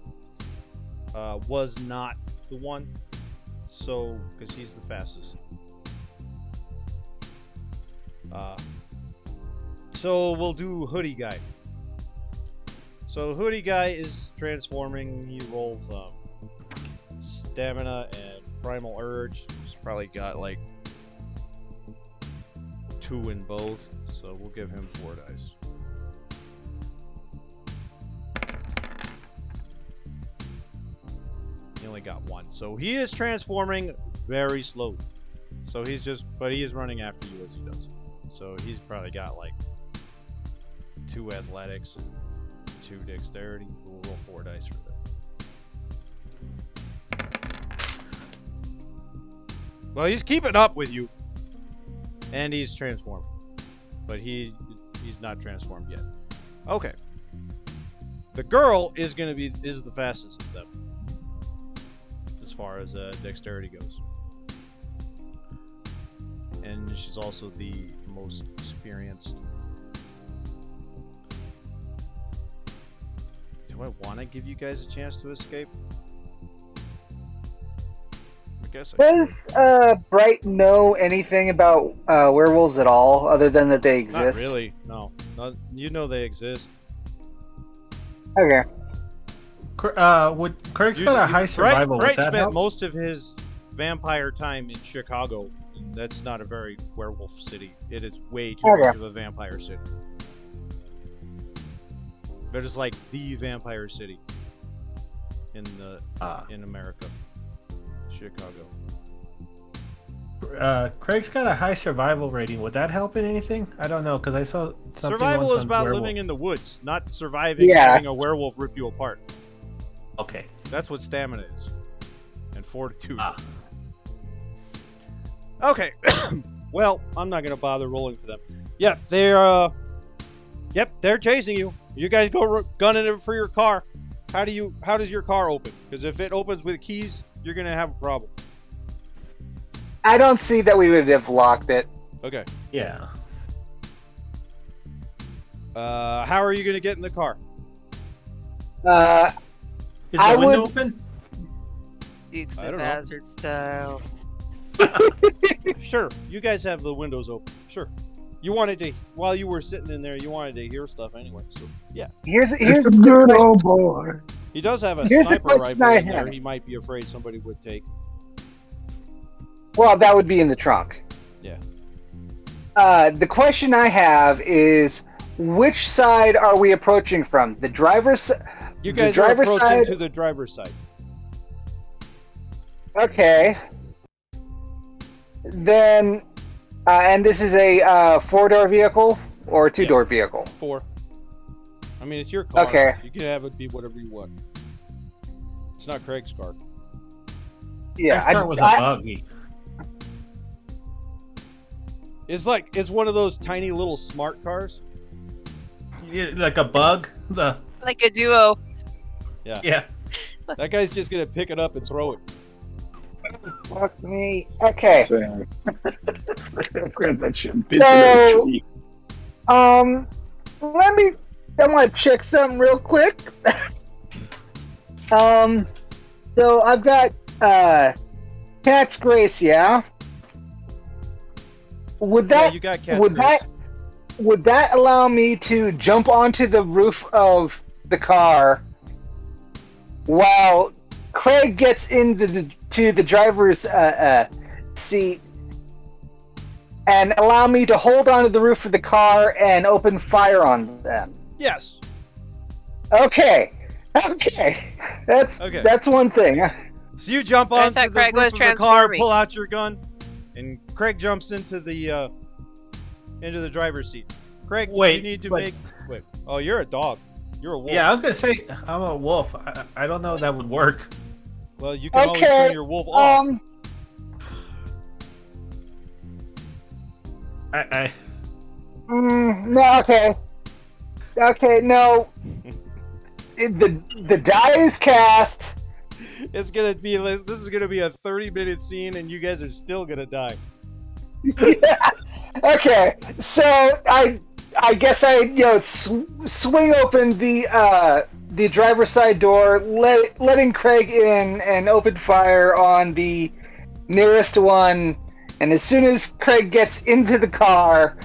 was not the one. So because he's the fastest. So we'll do hoodie guy. So hoodie guy is transforming. He rolls stamina and primal urge. He's probably got like 2 in both, so we'll give him 4 dice. He only got 1, so he is transforming very slowly. So he's just, but he is running after you as he does. So he's probably got like 2 athletics and 2 dexterity. We'll roll 4 dice for that. Well, he's keeping up with you, and he's transformed, but he's not transformed yet. Okay. The girl is the fastest of them, as far as dexterity goes, and she's also the most experienced. Do I want to give you guys a chance to escape? I guess I Does Bright know anything about werewolves at all, other than that they exist? Not really. No. You know they exist. Okay. Craig's got a high survival. Bright spent most of his vampire time in Chicago. And that's not a very werewolf city. It is way too much of a vampire city. But it's like the vampire city in America. Chicago. Craig's got a high survival rating. Would that help in anything? I don't know, because I saw something survival once is about werewolf. living in the woods, not surviving having a werewolf rip you apart. Okay. That's what stamina is. And fortitude. Okay. Well, I'm not going to bother rolling for them. Yeah, they're chasing you. You guys go gunning it for your car. How does your car open? Because if it opens with keys, you're going to have a problem. I don't see that we would have locked it. Okay. Yeah. How are you going to get in the car? Is the window open? Dukes I of don't know. Hazzard style. Sure. You guys have the windows open. Sure. You wanted to, while you were sitting in there, you wanted to hear stuff anyway. So, yeah. Here's a good old boy. He does have a Here's the sniper question rifle I in there. have. He might be afraid somebody would take. Well, that would be in the trunk. Yeah. The question I have is, which side are we approaching from? The driver's. You guys the are driver's approaching side? to the driver's side. Okay. Then, and this is a 4-door vehicle or a 2-door vehicle? 4. I mean, it's your car. Okay. You can have it be whatever you want. It's not Craig's car. Yeah, Craig's car was a buggy. It's one of those tiny little smart cars. Yeah, like a bug. Like a duo. Yeah. That guy's just gonna pick it up and throw it. Fuck me. Okay. Grab that shit. I want to check something real quick. So I've got Cat's Grace, yeah? Would that you got Cat's Grace. Would that allow me to jump onto the roof of the car while Craig gets into the driver's seat and allow me to hold onto the roof of the car and open fire on them? Yes. Okay. That's one thing. So you jump I onto thought the Craig roof was of the car, transforming. pull out your gun, and Craig jumps into the driver's seat. Craig, Wait, you need to but- make. Wait. Oh, you're a dog. You're a wolf. Yeah, I was gonna say I'm a wolf. I don't know if that would work. Well, you can always turn your wolf off. No, okay. Okay, no. the die is cast. It's gonna be this is gonna be a 30-minute scene, and you guys are still gonna die. Yeah. Okay, so I guess I swing open the driver's side door, letting Craig in, and open fire on the nearest one. And as soon as Craig gets into the car,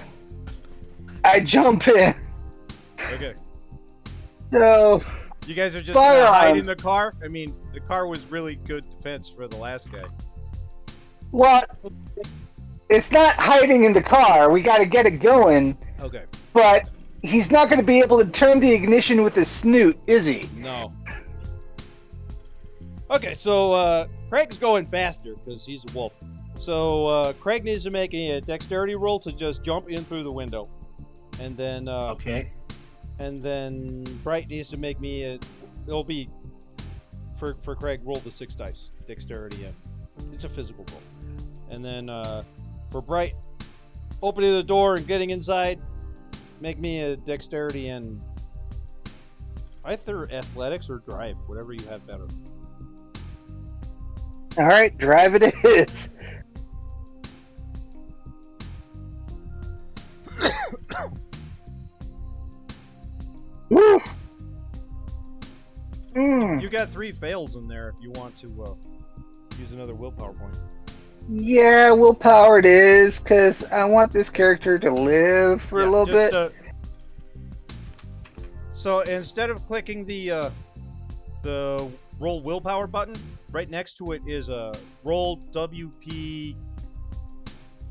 I jump in. Okay. So you guys are just gonna hide in the car? I mean, the car was really good defense for the last guy. Well, it's not hiding in the car. We got to get it going. Okay. But he's not going to be able to turn the ignition with his snoot, is he? No. Okay, so Craig's going faster because he's a wolf. So Craig needs to make a dexterity roll to just jump in through the window, and then Okay. and then Bright needs to make me it'll be for Craig, roll the 6 dice dexterity, and it's a physical roll, and then for Bright, opening the door and getting inside, make me a dexterity and either athletics or drive, whatever you have better. All right, drive it is. Woo! You got 3 fails in there if you want to use another willpower point. Yeah, willpower it is, because I want this character to live for a little bit. So instead of clicking the roll willpower button, right next to it is a roll WP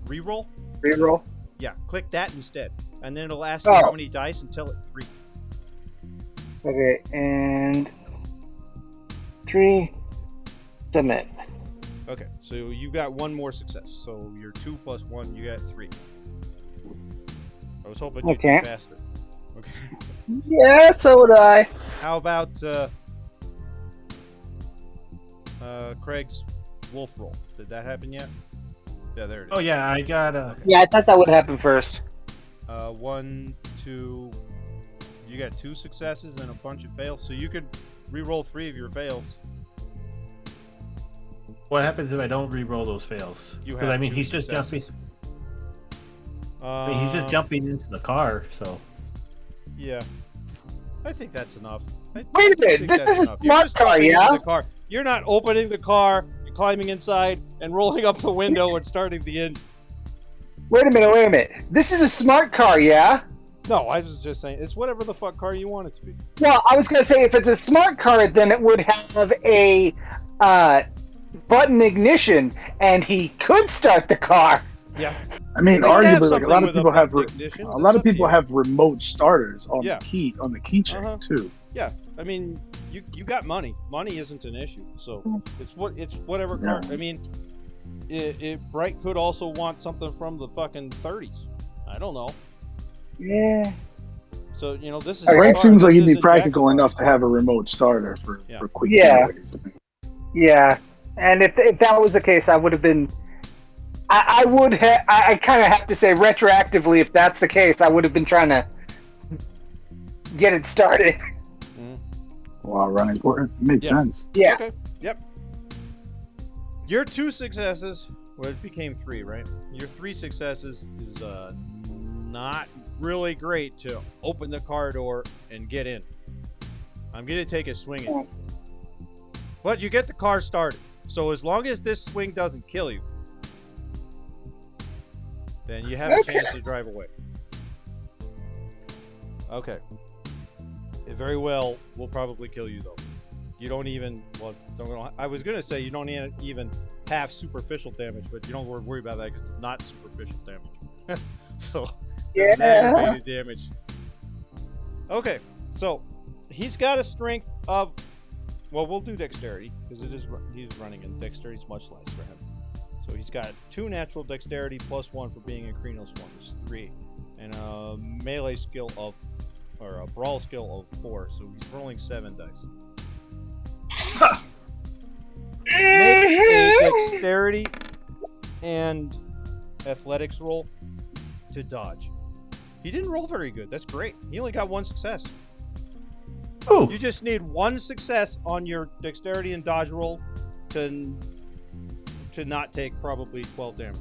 reroll. Reroll? Yeah, click that instead. And then it'll ask you how many dice until it's 3. Okay, and 3, submit. Okay, so you got 1 more success. So you're 2 plus 1, you got 3. I was hoping you'd be faster. Okay. Yeah, so would I. How about Craig's wolf roll? Did that happen yet? Yeah, there it is. Oh yeah, I got Yeah, I thought that would happen first. 1, 2. You got 2 successes and a bunch of fails, so you could re-roll 3 of your fails. What happens if I don't re-roll those fails? You Because have I mean, 2 he's just jumping. successes. I mean, he's just jumping into the car, so. Yeah, I think that's enough. Wait a minute, this is a smart car, yeah? You're not opening the car and climbing inside and rolling up the window and starting the engine. Wait a minute. This is a smart car, yeah? No, I was just saying, it's whatever the fuck car you want it to be. Well, I was going to say, if it's a smart car, then it would have a button ignition, and he could start the car. Yeah. I mean, arguably, like, a lot of people have ignition, remote starters on the key chain too. Yeah, I mean, you got money. Money isn't an issue, so it's whatever car. I mean, Bright could also want something from the fucking 30s. I don't know. Yeah. So this is. Bright seems like he'd be practical enough to have a remote starter for quick. Yeah. Yeah, and if that was the case, I would have been. I would have. I kind of have to say, retroactively, if that's the case, I would have been trying to get it started. While running for it makes sense. Yeah. Okay. Yep. Your 2 successes. Well, it became 3, right? Your 3 successes is not really great to open the car door and get in. I'm gonna take a swing at it, but you get the car started. So as long as this swing doesn't kill you, then you have a chance to drive away. Okay. It very well will probably kill you, though. You don't even... Well, I was going to say you don't even have superficial damage, but you don't worry about that because it's not superficial damage. So, it's aggravated damage. Okay, so he's got a strength of... Well, we'll do dexterity because he's running, and dexterity is much less for him. So he's got 2 natural dexterity plus 1 for being a Krinos form, is 3, and a melee skill of, or a brawl skill of 4. So he's rolling 7 dice. Make a dexterity and athletics roll to dodge. He didn't roll very good. That's great. He only got 1 success. Ooh. You just need one success on your dexterity and dodge roll to not take probably 12 damage.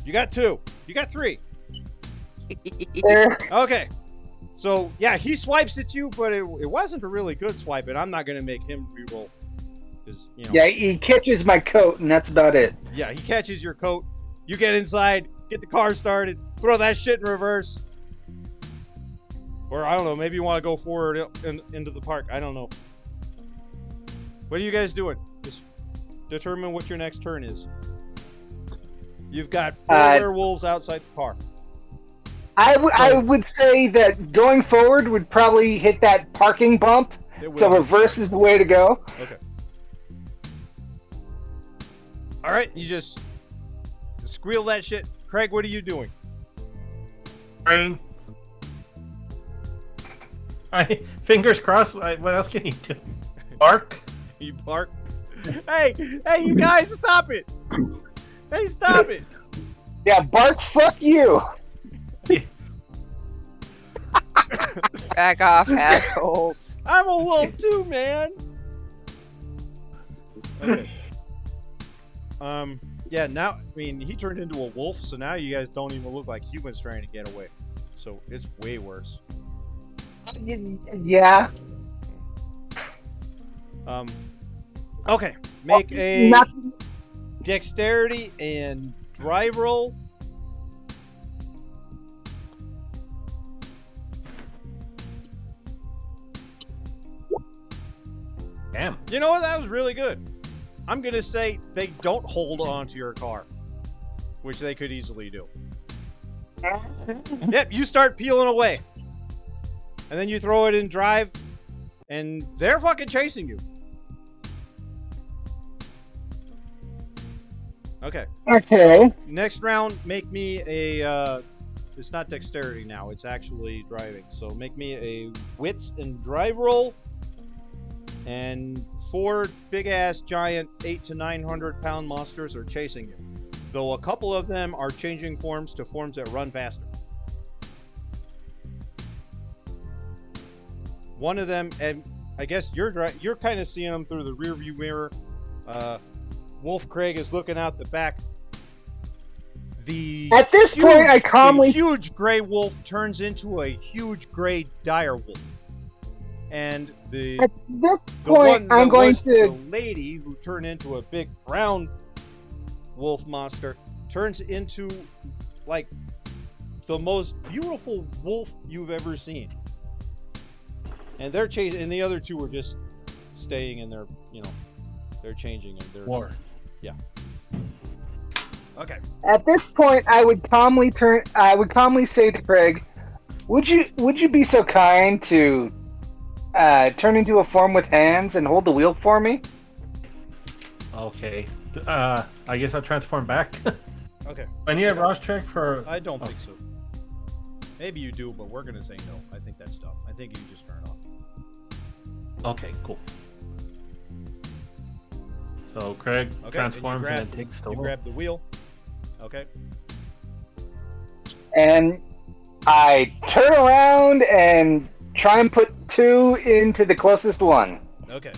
You got 2. You got 3. Okay. So, yeah, he swipes at you, but it wasn't a really good swipe, and I'm not going to make him reroll. You know, yeah, he catches my coat, and that's about it. Yeah, he catches your coat. You get inside, get the car started, throw that shit in reverse. Or, I don't know, maybe you want to go forward into the park. I don't know. What are you guys doing? Just determine what your next turn is. You've got 4 werewolves outside the car. I would say that going forward would probably hit that parking bump, so reverse is the way to go. Okay. All right, you just squeal that shit. Craig, what are you doing? Brain. Fingers crossed. What else can he do? Bark? You bark. Hey, you guys, stop it! Hey, stop it! Yeah, bark. Fuck you. Back off, assholes. I'm a wolf too, man. Okay. Yeah. Now, I mean, he turned into a wolf, so now you guys don't even look like humans trying to get away. So it's way worse. Yeah. Okay. Make a dexterity and drive roll. Damn. You know what? That was really good. I'm going to say they don't hold on to your car, which they could easily do. Yep, you start peeling away. And then you throw it in drive, and they're fucking chasing you. Okay. Okay. Next round, make me a, it's not dexterity now, it's actually driving. So make me a wits and drive roll. And 4 big-ass, giant, 800 to 900 pound monsters are chasing you. Though a couple of them are changing forms to forms that run faster. One of them, and I guess you're kind of seeing them through the rearview mirror. Wolf Craig is looking out the back. At this point, I calmly... The huge gray wolf turns into a huge gray dire wolf. And at this point, I'm going to... The lady who turned into a big brown wolf monster turns into, like, the most beautiful wolf you've ever seen. And they're chasing, and the other 2 are just staying in their, they're changing and they're... War. Yeah. Okay. At this point, I would calmly say to Craig, would you be so kind to turn into a form with hands and hold the wheel for me? Okay. I guess I'll transform back. Okay. I need a Ross check for... I don't think so. Maybe you do, but we're going to say no. I think that's dumb. I think you just turn it off. Okay, cool. So Craig transforms and takes the wheel. You grab the wheel. Okay. And I turn around and try and put 2 into the closest one. Okay.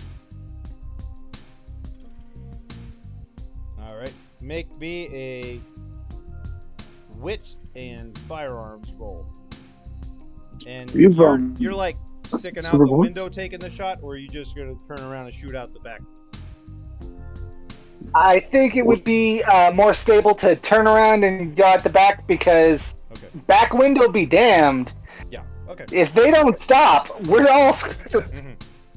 All right. Make me a wits and firearms roll. And you're like sticking out the window taking the shot, or are you just going to turn around and shoot out the back? I think it would be more stable to turn around and go out the back, because back window be damned. Yeah. Okay. If they don't stop, we're all screwed. Mm-hmm.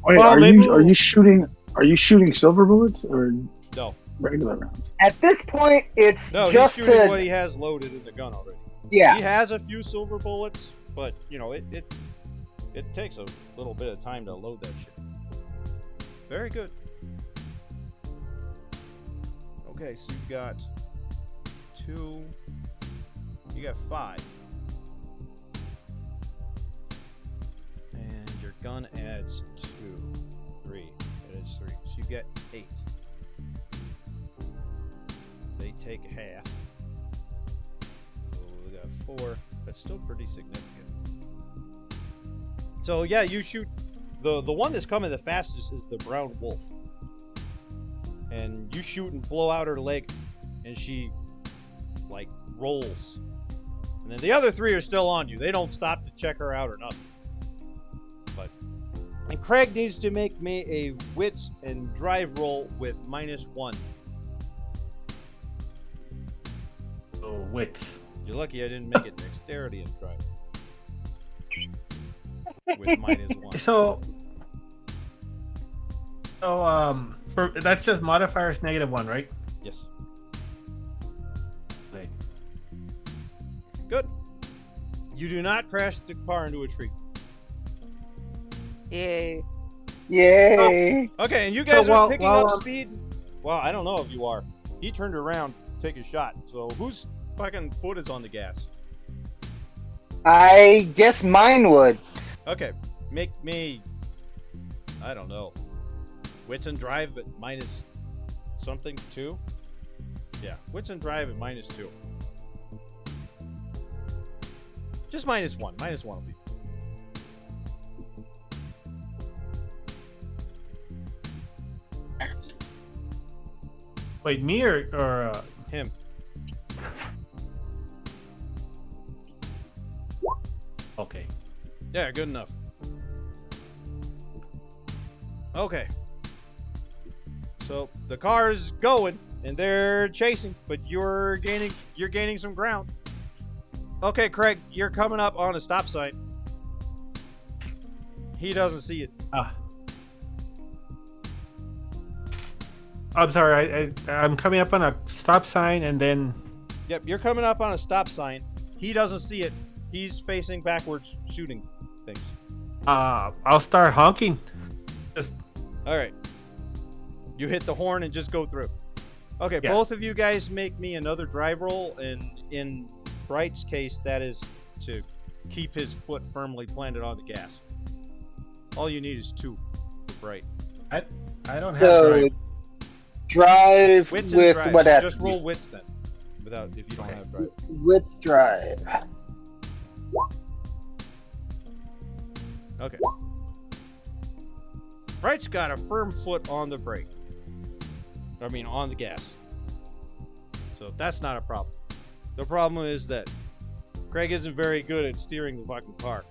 Wait, are you shooting silver bullets or no regular rounds? At this point, it's he's shooting what he has loaded in the gun already. Yeah. He has a few silver bullets, but it takes a little bit of time to load that shit. Very good. Okay, so you've got 2. You got 5. And your gun adds 2. 3. It adds 3. So you get 8. They take half. So we got 4. That's still pretty significant. So yeah, you shoot the one that's coming the fastest is the brown wolf, and you shoot and blow out her leg, and she like rolls, and then the other 3 are still on you. They don't stop to check her out or nothing. And Craig needs to make me a wits and drive roll with -1. Oh, wits. You're lucky I didn't make it dexterity and drive. With -1. So for that's just modifiers -1, right? Yes. Right. Good. You do not crash the car into a tree. Yay. Yay! Okay, and you guys are picking up while, speed. Well, I don't know if you are. He turned around to take a shot. So whose fucking foot is on the gas? I guess mine would. Okay, make me, I don't know, wits and drive, but minus something 2. Yeah, wits and drive at -2. Just -1. -1 will be fine. Wait, me or Him. okay. Yeah, good enough. Okay. So the car's going and they're chasing, but you're gaining some ground. Okay, Craig, you're coming up on a stop sign. He doesn't see it. I'm sorry. I'm coming up on a stop sign and then. Yep, you're coming up on a stop sign. He doesn't see it. He's facing backwards, shooting things. I'll start honking. Just. All right. You hit the horn and just go through. Okay, Yeah. Both of you guys make me another drive roll, and in Bright's case, that is to keep his foot firmly planted on the gas. All you need is 2 for Bright. I don't have drive. Drive Wits and with drive. what happens? Just roll wits then, without if you don't have drive. Wits drive. Okay. Bright's got a firm foot on the brake. I mean, on the gas. So that's not a problem. The problem is that Craig isn't very good at steering the fucking car,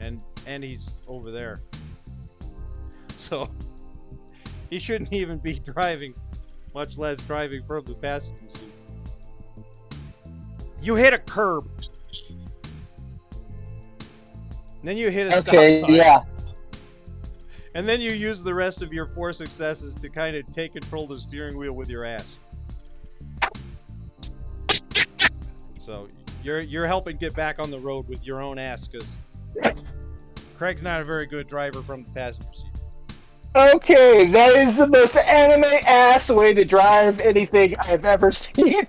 and he's over there. So he shouldn't even be driving, much less driving from the passenger seat. You hit a curb. And then you hit a stop sign. Yeah. And then you use the rest of your 4 successes to kind of take control of the steering wheel with your ass. So you're helping get back on the road with your own ass, because Craig's not a very good driver from the passenger seat. Okay, that is the most anime ass way to drive anything I've ever seen.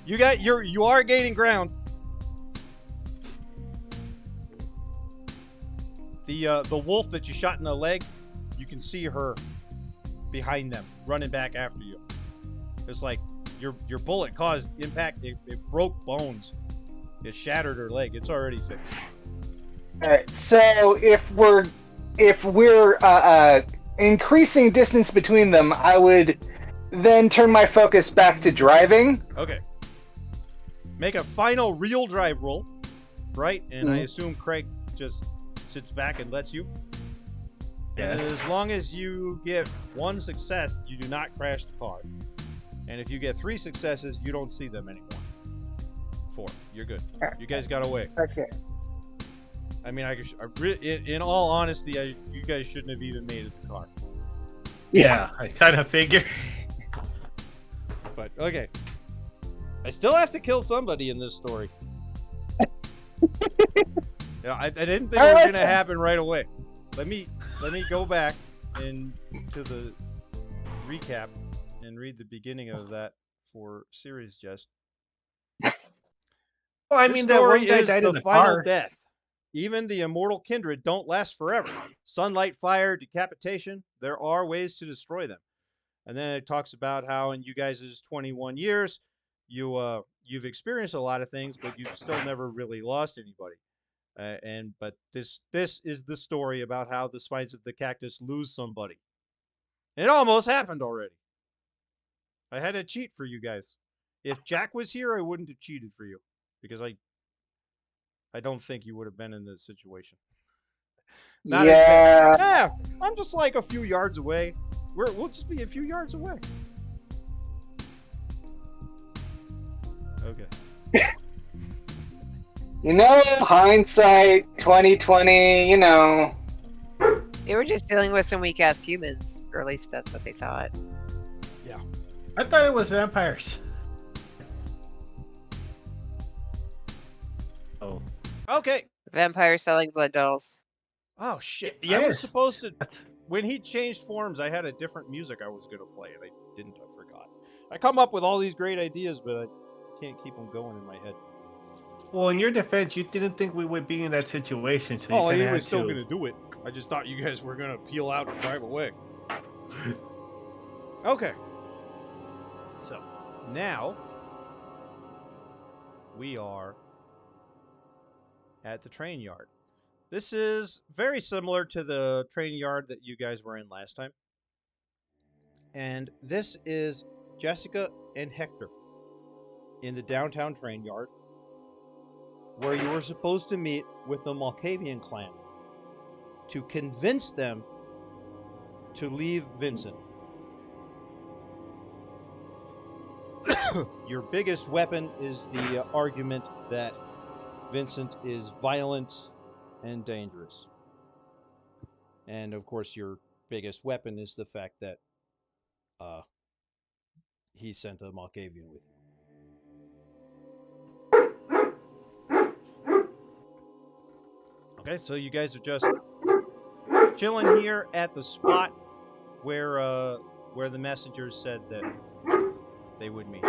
You are gaining ground. The wolf that you shot in the leg, you can see her behind them, running back after you. It's like your bullet caused impact. It broke bones. It shattered her leg. It's already fixed. All right. So if we're increasing distance between them, I would then turn my focus back to driving. Okay. Make a final real drive roll, right? And I assume Craig just sits back and lets you. Yes. And as long as you get 1 success, you do not crash the car. And if you get 3 successes, you don't see them anymore. 4. You're good. You guys got away. Okay. I mean, in all honesty, you guys shouldn't have even made it to the car. Yeah, I kind of figure. But okay, I still have to kill somebody in this story. Yeah, I didn't think it was gonna happen right away. Let me go back into the recap and read the beginning of that for Series Jest. Well, I This mean, that one story guy is died the in the final car. death. Even the immortal kindred don't last forever. Sunlight, fire, decapitation, there are ways to destroy them. And then it talks about how in you guys' 21 years, you've experienced a lot of things, but you've still never really lost anybody. But this is the story about how the spines of the cactus lose somebody. It almost happened already. I had to cheat for you guys. If Jack was here, I wouldn't have cheated for you because I don't think you would have been in this situation. Not as bad. Yeah, I'm just like a few yards away. We'll just be a few yards away. Okay. You know, hindsight, 2020. You know. They were just dealing with some weak ass humans, or at least that's what they thought. Yeah. I thought it was vampires. Oh. Okay. Vampires selling blood dolls. Oh shit! Yes. I was supposed to. When he changed forms, I had a different music I was gonna play, and I didn't. I forgot. I come up with all these great ideas, but I can't keep them going in my head. Well, in your defense, you didn't think we would be in that situation, so Oh, you he was still gonna do it. I just thought you guys were gonna peel out and drive away. Okay. So now we are at the train yard. This is very similar to the train yard that you guys were in last time. And this is Jessica and Hector in the downtown train yard where you were supposed to meet with the Malkavian clan to convince them to leave Vincent. Your biggest weapon is the argument that Vincent is violent and dangerous. And of course, your biggest weapon is the fact that he sent a Malkavian with you. Okay, so you guys are just chilling here at the spot where the messengers said that they would meet.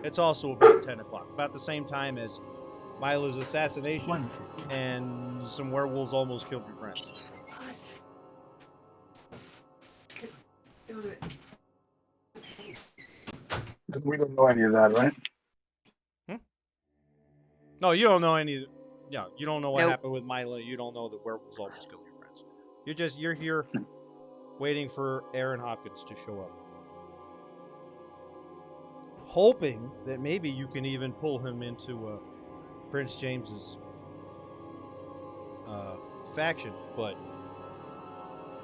It's also about 10 o'clock, about the same time as Mila's assassination and some werewolves almost killed your friends. We don't know any of that, right? No, you don't know any. Yeah, you don't know what Nope. happened with Mila. You don't know that werewolves almost killed your friends. You're here waiting for Aaron Hopkins to show up, hoping that maybe you can even pull him into Prince James's faction, but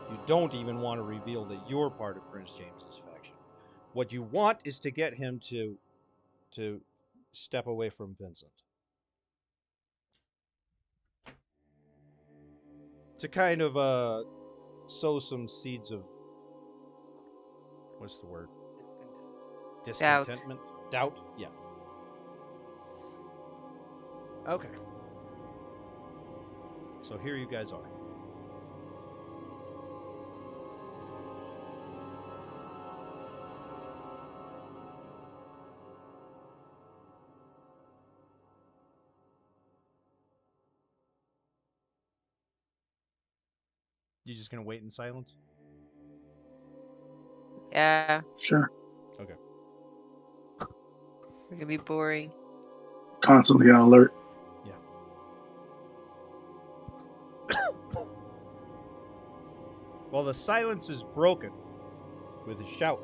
you don't even want to reveal that you're part of Prince James's faction. What you want is to get him to step away from Vincent. To kind of sow some seeds of, what's the word? Discontentment? Doubt? Yeah. Okay. So here you guys are. You just gonna wait in silence? Yeah. Sure. Okay. We're gonna be boring. Constantly on alert. Yeah. Well, the silence is broken with a shout.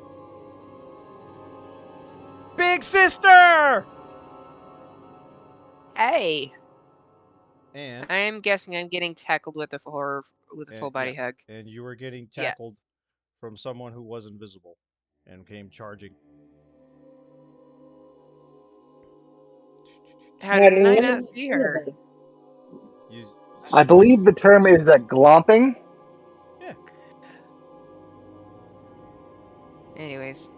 Big sister! Hey. And I am guessing I'm getting tackled with a full body hug. And you were getting tackled from someone who was invisible and came charging. How did I not see her? I believe the term is a glomping. Yeah. Anyways.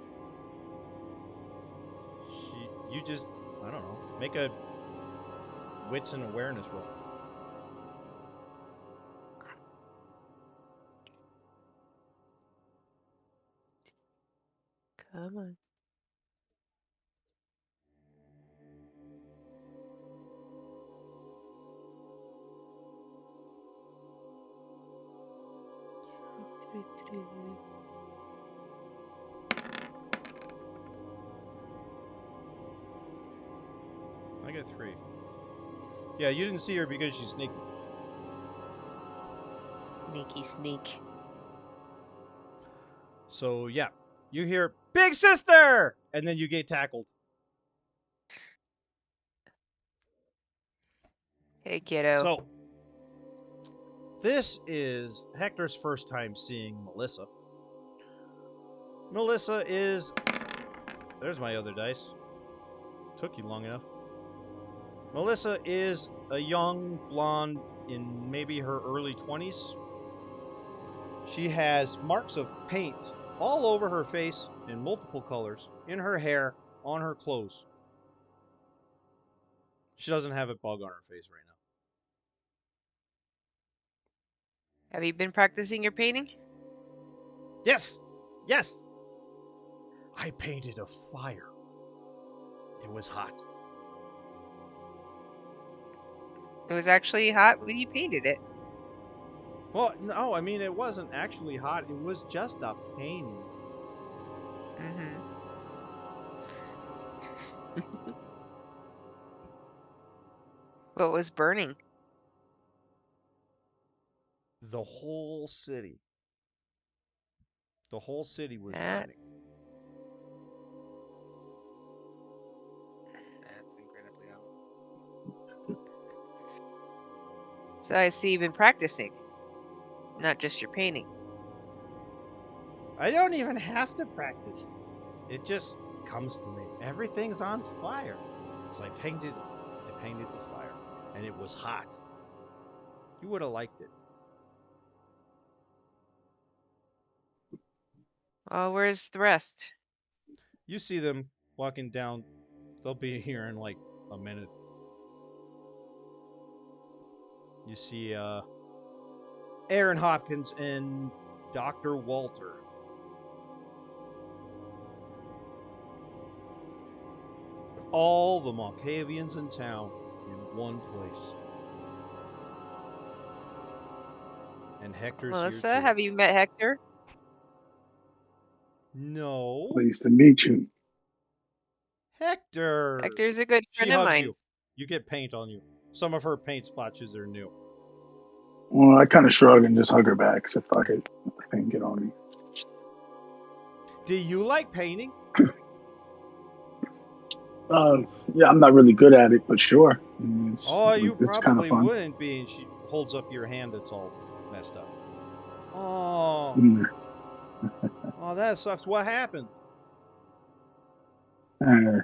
You just, I don't know, make a wits and awareness roll. Come on. I get 3. Yeah, you didn't see her because she's sneaky. Sneaky sneak. So yeah, you hear "Big Sister," and then you get tackled. Hey, kiddo. So this is Hector's first time seeing Melissa. Melissa is. There's my other dice. Took you long enough. Melissa is a young blonde in maybe her early 20s. She has marks of paint all over her face in multiple colors, in her hair, on her clothes. She doesn't have a bug on her face right now. Have you been practicing your painting? Yes! Yes! I painted a fire. It was hot. It was actually hot when you painted it. Well, no, I mean, it wasn't actually hot. It was just a painting. Mm-hmm. What was burning? The whole city. The whole city was That- burning. That's incredibly odd. So I see you've been practicing, not just your painting. I don't even have to practice. It just comes to me. Everything's on fire. So I painted the fire. And it was hot. You would have liked it. Well, where's the rest? You see them walking down. They'll be here in like a minute. You see Aaron Hopkins and Dr. Walter. All the Malkavians in town in one place. And Hector's Melissa, here too. have you met Hector? No. Pleased to meet you. Hector. Hector's a good She friend of hugs mine. you. You get paint on you. Some of her paint splotches are new. Well, I kind of shrug and just hug her back. So fuck it. Let the paint get on me. Do you like painting? Yeah, I'm not really good at it, but sure. I mean, You it's kind of probably fun. wouldn't be. And she holds up your hand that's all messed up. Oh. Mm. Oh, that sucks. What happened? I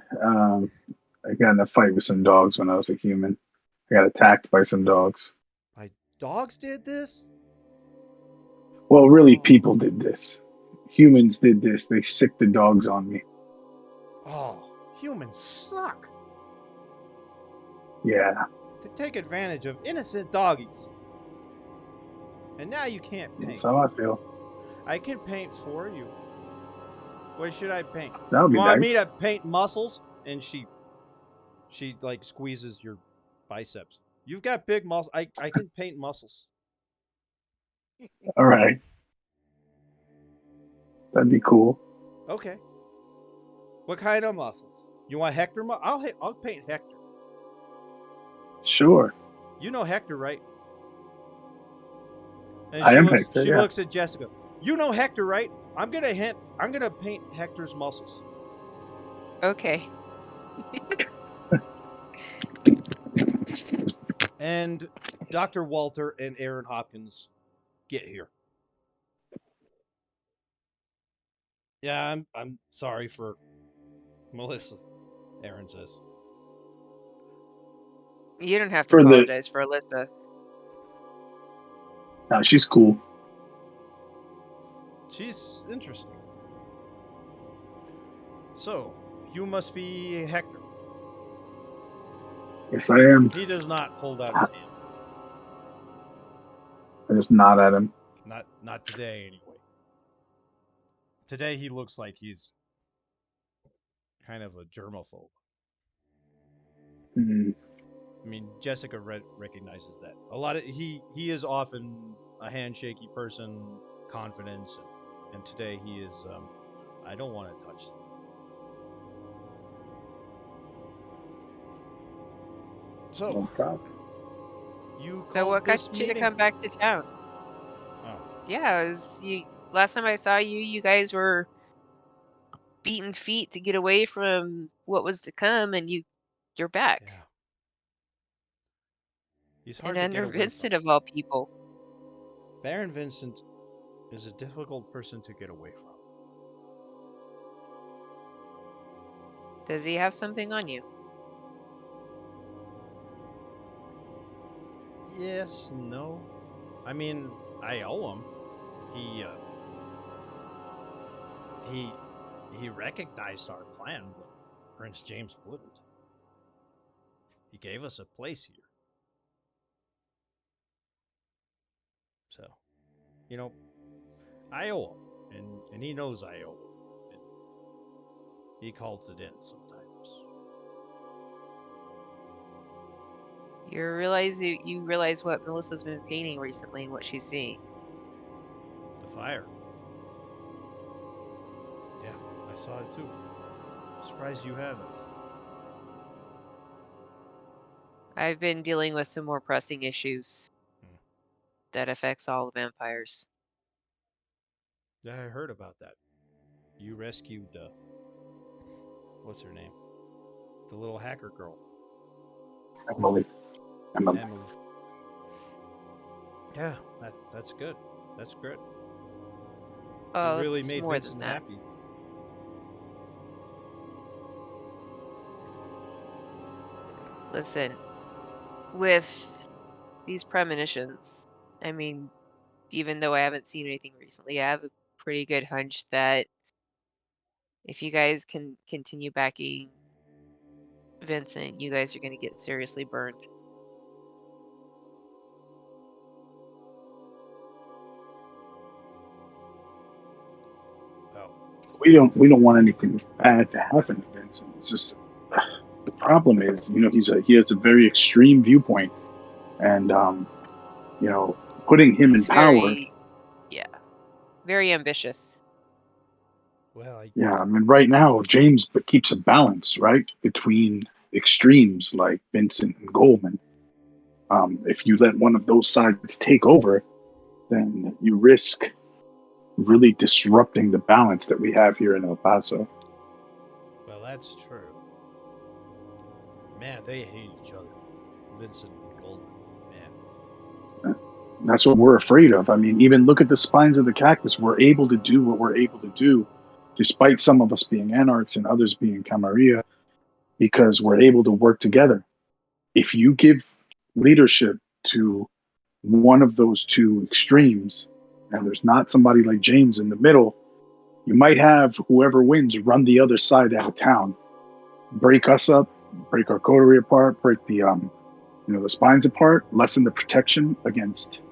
got in a fight with some dogs when I was a human. I got attacked by some dogs. My dogs did this? Well, really, Oh. people did this. Humans did this. They sicked the dogs on me. Oh, humans suck. Yeah. To take advantage of innocent doggies. And now you can't paint. That's how I feel. I can paint for you. What should I paint? That would You be want nice. me to paint muscles? And she like squeezes your biceps. You've got big muscles. I can paint muscles. All right. That'd be cool. Okay. What kind of muscles? You want Hector? I'll paint Hector. Sure. You know Hector, right? And I am Hector, She yeah. looks at Jessica. You know Hector, right? I'm gonna paint Hector's muscles. Okay. And Dr. Walter and Aaron Hopkins get here. Yeah, I'm sorry for Melissa, Aaron says. You don't have to For the apologize for Alyssa. no, she's cool. She's interesting. So, you must be Hector. Yes, I am. He does not hold out his hand. I just nod at him. Not today, anyway. Today he looks like he's kind of a germaphobe. Mm. I mean, Jessica recognizes that. He is often a handshakey person, confidence, and today he is. I don't want to touch it. So, No problem. You So called what got this you to meeting? come back to town? Oh, Yeah, it was you. Last time I saw you, you guys were beating feet to get away from what was to come, and you're back. yeah. He's And hard to get under away Vincent from. of all people. Baron Vincent is a difficult person to get away from. Does he have something on you? Yes, no. I mean, I owe him. He he recognized our plan when Prince James wouldn't. He gave us a place here. So, you know, I owe him, and he knows I owe him. And he calls it in sometimes. You realize what Melissa's been painting recently and what she's seeing. The fire. Yeah, I saw it too. I'm surprised you haven't. I've been dealing with some more pressing issues that affects all the vampires. Yeah, I heard about that. You rescued, what's her name? The little hacker girl. Emily. Emily. Yeah, that's good. That's good. You Oh, really it's made more than Vincent that. happy. Listen, with these premonitions, I mean, even though I haven't seen anything recently, I have a pretty good hunch that if you guys can continue backing Vincent, you guys are going to get seriously burned. Oh. We don't want anything bad to happen to Vincent. It's just the problem is, he has a very extreme viewpoint, and putting him in He's power. very ambitious. Well, Yeah, I mean, right now James keeps a balance, right, between extremes like Vincent and Goldman. If you let one of those sides take over, then you risk really disrupting the balance that we have here in El Paso. well, that's true. Man, they hate each other. Vincent and Goldman. Man. And that's what we're afraid of. I mean, even look at the spines of the cactus. We're able to do what we're able to do, despite some of us being anarchs and others being Camarilla, because we're able to work together. If you give leadership to one of those two extremes, and there's not somebody like James in the middle, you might have whoever wins run the other side out of town, break us up, break our coterie apart, break the spines apart, lessen the protection against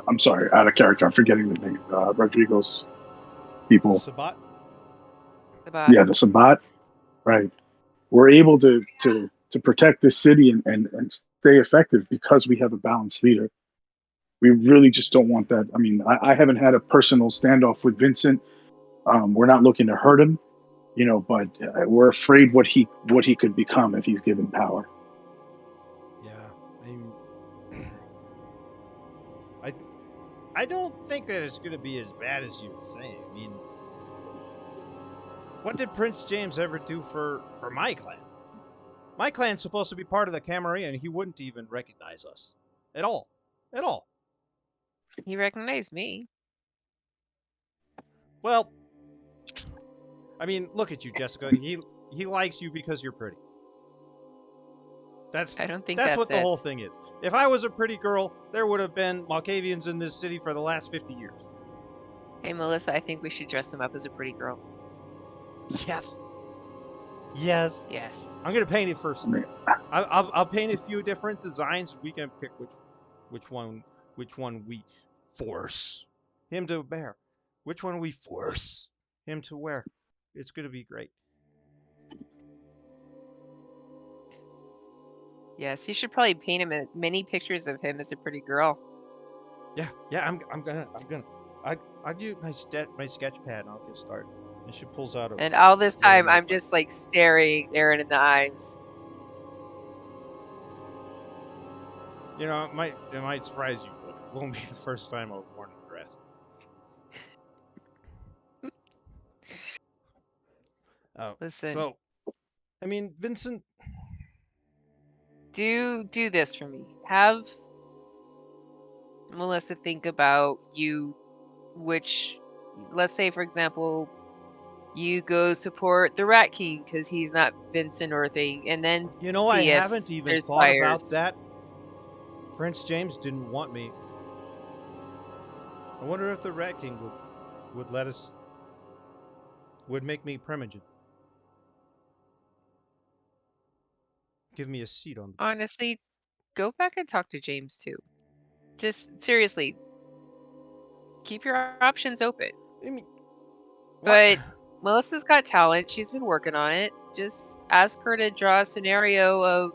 I'm sorry, out of character. I'm forgetting the name. Rodrigo's people. Sabat? Yeah, the Sabat. Right. We're able to protect this city and stay effective because we have a balanced leader. We really just don't want that. I mean, I haven't had a personal standoff with Vincent. We're not looking to hurt him, but we're afraid what he could become if he's given power. Yeah, I mean, I don't think that it's going to be as bad as you're saying. I mean, what did Prince James ever do for my clan? My clan's supposed to be part of the Camarilla, and he wouldn't even recognize us at all. At all. He recognized me. Well, I mean, look at you, Jessica. He likes you because you're pretty. I don't think that's that's what the it. whole thing is. If I was a pretty girl, there would have been Malkavians in this city for the last 50 years. Hey, Melissa, I think we should dress him up as a pretty girl. Yes. Yes. Yes. I'm gonna paint it first. I'll paint a few different designs. We can pick which one we force him to bear. Which one we force him to wear. It's gonna be great. Yes, you should probably paint him many pictures of him as a pretty girl. Yeah. I'm gonna. I'll do my sketch pad and I'll get started. And she pulls out a. And all this little time, I'm notebook. just like staring Aaron in the eyes. You know, it might surprise you, but it won't be the first time I've worn a dress. Listen, So, I mean, Vincent, do this for me. Have Melissa think about you, which, let's say, for example, you go support the Rat King because he's not Vincent or thing, and then you know, I see if haven't even there's thought fires. about that. Prince James didn't want me. I wonder if the Rat King would let us, would make me primogen. Give me a seat on the. Honestly, go back and talk to James too. Just seriously, keep your options open. I mean, what? But Melissa's got talent. She's been working on it. Just ask her to draw a scenario of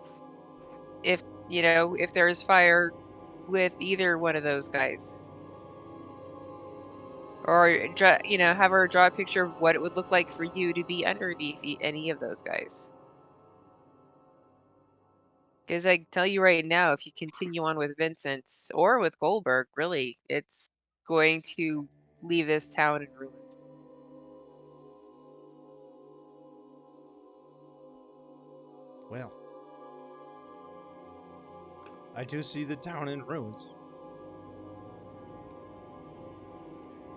if, if there's fire with either one of those guys. Or have her draw a picture of what it would look like for you to be underneath any of those guys. Because I tell you right now, if you continue on with Vincent or with Goldberg, really, it's going to leave this town in ruins. Well, I do see the town in ruins.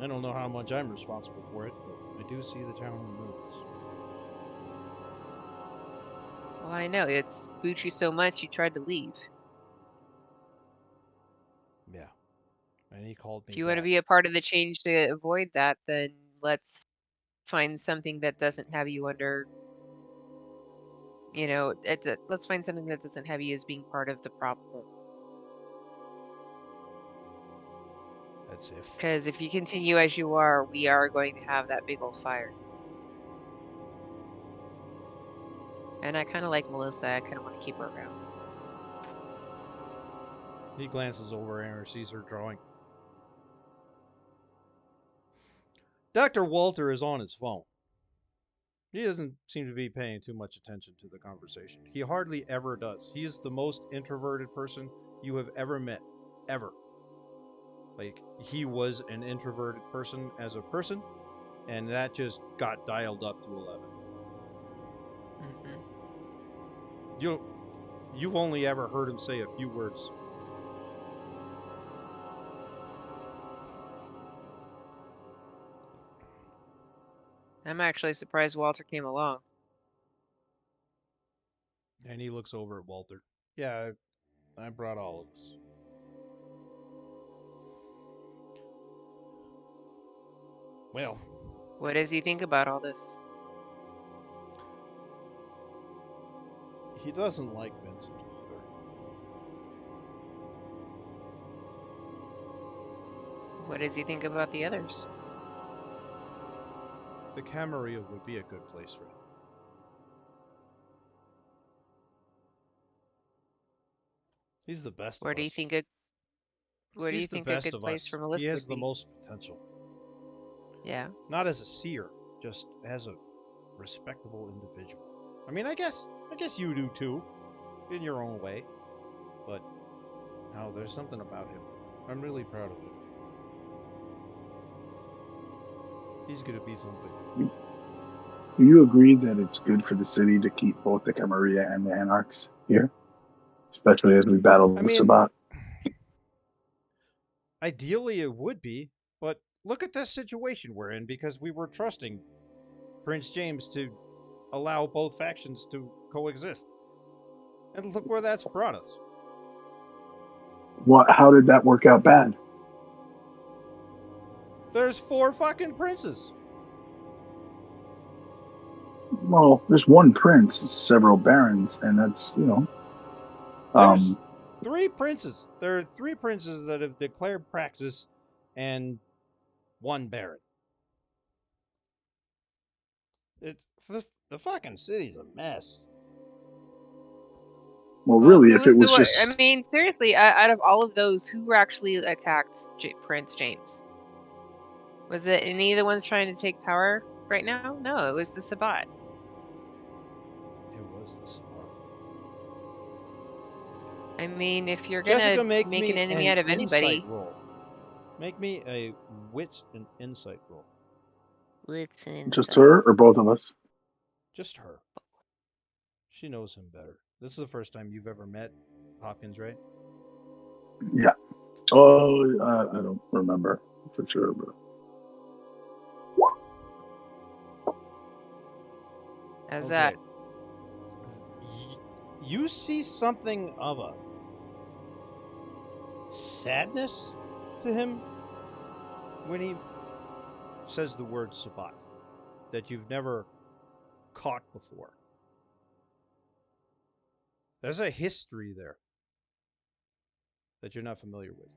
I don't know how much I'm responsible for it, but I do see the town in ruins. Well, I know. It spooked you so much you tried to leave. Yeah. And he called If me you want to back. be a part of the change to avoid that, then let's find something that doesn't have you under, let's find something that doesn't have you as being part of the problem. That's if. Because if you continue as you are, we are going to have that big old fire. And I kind of like Melissa. I kind of want to keep her around. He glances over and sees her drawing. Dr. Walter is on his phone. He doesn't seem to be paying too much attention to the conversation. He hardly ever does. He's the most introverted person you have ever met. Ever. Like, he was an introverted person as a person, and that just got dialed up to 11. Mm-hmm. You've only ever heard him say a few words. I'm actually surprised Walter came along. And he looks over at Walter. Yeah, I brought all of us. Well, what does he think about all this? He doesn't like Vincent either. What does he think about the others? The Camarilla would be a good place for him. He's the best Where of do you us. think a What do He's you the think a best good of place us. for He Melissa has would the be? most potential. Yeah. Not as a seer, just as a respectable individual. I mean, I guess you do too, in your own way. But no, there's something about him. I'm really proud of him. He's gonna be something. Do you agree that it's good for the city to keep both the Camarilla and the Anarchs here? Especially as we battle I the mean, Sabbat. ideally it would be, but look at this situation we're in because we were trusting Prince James to allow both factions to coexist. And look where that's brought us. How did that work out bad? There's 4 fucking princes. Well, there's one prince, several barons, and that's, There's 3 princes. There are 3 princes that have declared praxis and 1 baron. It's the fucking city's a mess. well, Well, really, if it who's the was one? just I mean, seriously, out of all of those, who actually attacked Prince James? Was it any of the ones trying to take power right now? No, it was the Sabbat. It was the Sabbat. I mean, if you're Jessica, gonna make make an me enemy an out of insight anybody, roll. Make me a wits and insight roll. what's an Just insight? her or both of us? Just her. She knows him better. This is the first time you've ever met Hopkins, right? Yeah. Oh, I don't remember for sure, but How's Okay. that? You see something of a sadness to him when he says the word Sabat that you've never caught before. There's a history there that you're not familiar with.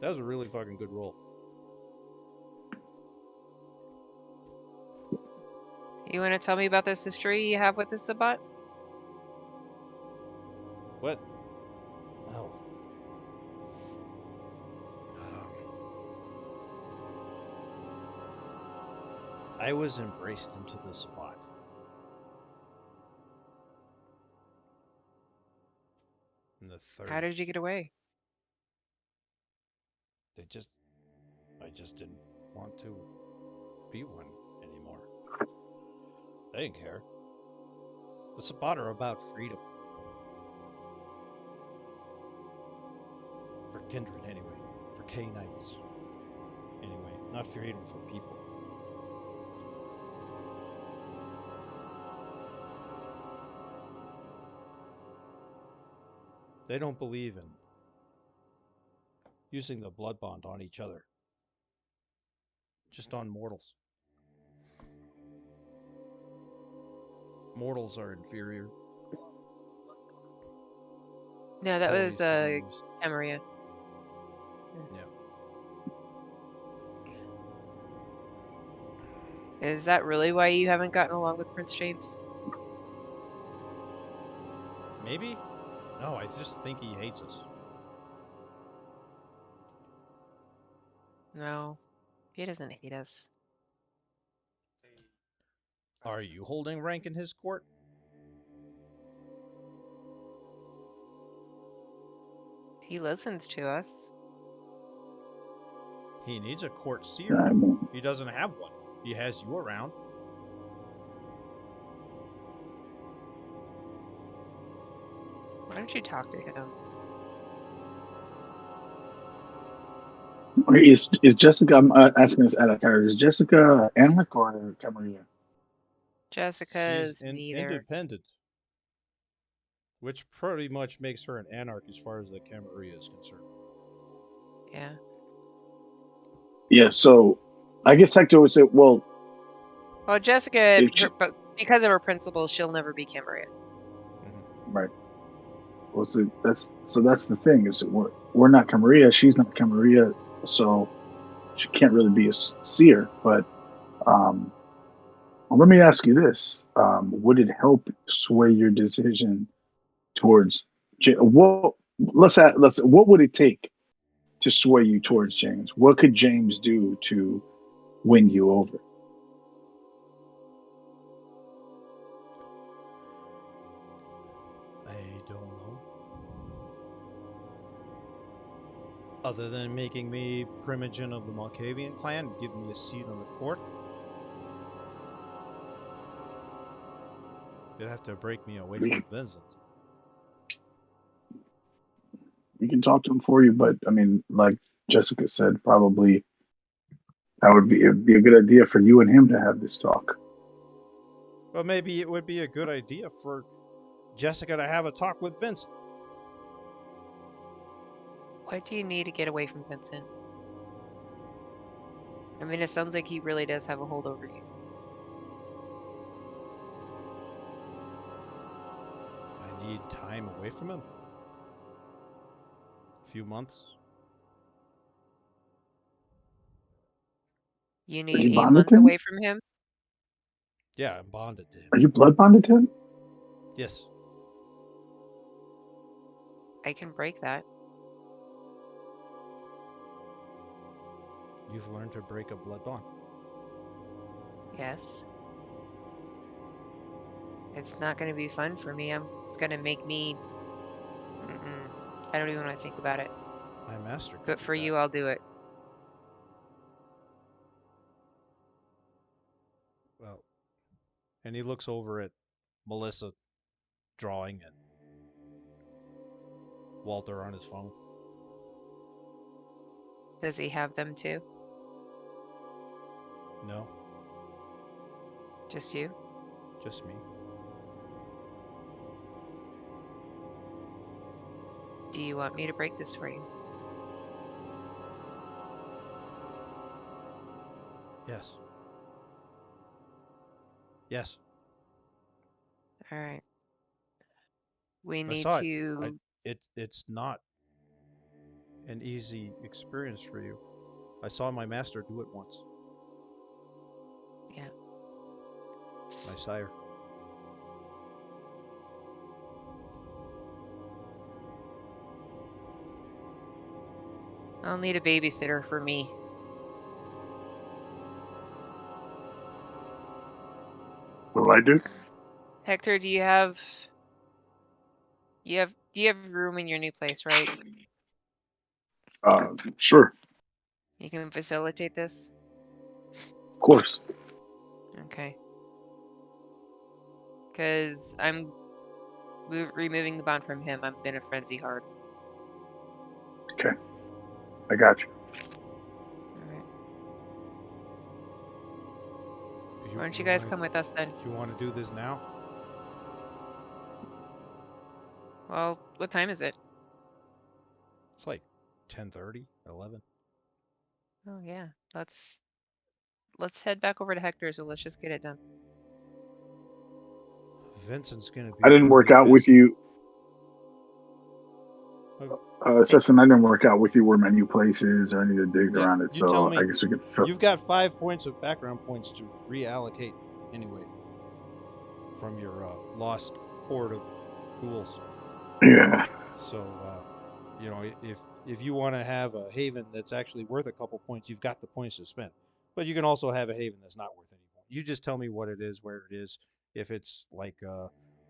That was a really fucking good roll. You want to tell me about this history you have with this Sabat? What? Oh. I was embraced into the Sabat. In the 30s. How did you get away? I just didn't want to be one anymore. They didn't care. The Sabat are about freedom. For kindred, anyway. For K-Knights. Anyway, not freedom for people. They don't believe in using the blood bond on each other. Just on mortals. Mortals are inferior. No, that was Poised to be used. Camarilla. Yeah. Is that really why you haven't gotten along with Prince James? Maybe? No, I just think he hates us. No, he doesn't hate us. Are you holding rank in his court? He listens to us. He needs a court seer. He doesn't have one. He has you around. Why don't you talk to him? is Jessica? I'm asking this out of character. Is Jessica Anric or Camarilla? Jessica's She's neither. independent, which pretty much makes her an anarch as far as the Camarilla is concerned. Yeah. Yeah. So, I guess Hector would say, well. Well, Jessica, but because of her principles, she'll never be Camarilla. Mm-hmm. Right. Well, that's the thing is we're not Camarilla. She's not Camarilla, so she can't really be a seer. But let me ask you this: would it help sway your decision towards what? What would it take to sway you towards James? What could James do to win you over? I don't know. Other than making me primogen of the Malkavian clan, give me a seat on the court, they'd have to break me away from Vincent. We can talk to him for you, but I mean, like Jessica said, probably it'd be a good idea for you and him to have this talk. Well, maybe it would be a good idea for Jessica to have a talk with Vincent. What do you need to get away from Vincent? I mean, it sounds like he really does have a hold over you. I need time away from him. A few months. You need 8 months away from him? Yeah, I'm bonded to him. Are you blood bonded to him? Yes. I can break that. You've learned to break a blood bond? Yes. It's not going to be fun for me. It's going to make me I don't even want to think about it. My master could But do for that. you, I'll do it. Well, and he looks over at Melissa drawing and Walter on his phone. Does he have them too? No, Just you? just me. Do you want me to break this for you? Yes. Yes. All right. We I need saw it. to. It's not an easy experience for you. I saw my master do it once. Yeah. My sire. I'll need a babysitter for me. What do I do? Hector, do you have room in your new place, right? Sure, You can facilitate this? of course. Okay. Because I'm removing the bond from him. I'm gonna frenzy hard. Okay, I got you. All right. Why don't you guys come with us then? You want to do this now? Well, what time is it? It's like 10:30, 11. Oh yeah. Let's head back over to Hector's and let's just get it done. Vincent's gonna be. I didn't work out with you. Okay. Sestonn, I didn't work out with you where my new place is or any of the digs Yeah, around it, you tell so me. I guess we could. You've got 5 points of background points to reallocate anyway from your lost horde of ghouls. Yeah. So, you know, if you want to have a haven that's actually worth a couple points, you've got the points to spend. But you can also have a haven that's not worth any points. You just tell me what it is, where it is, if it's like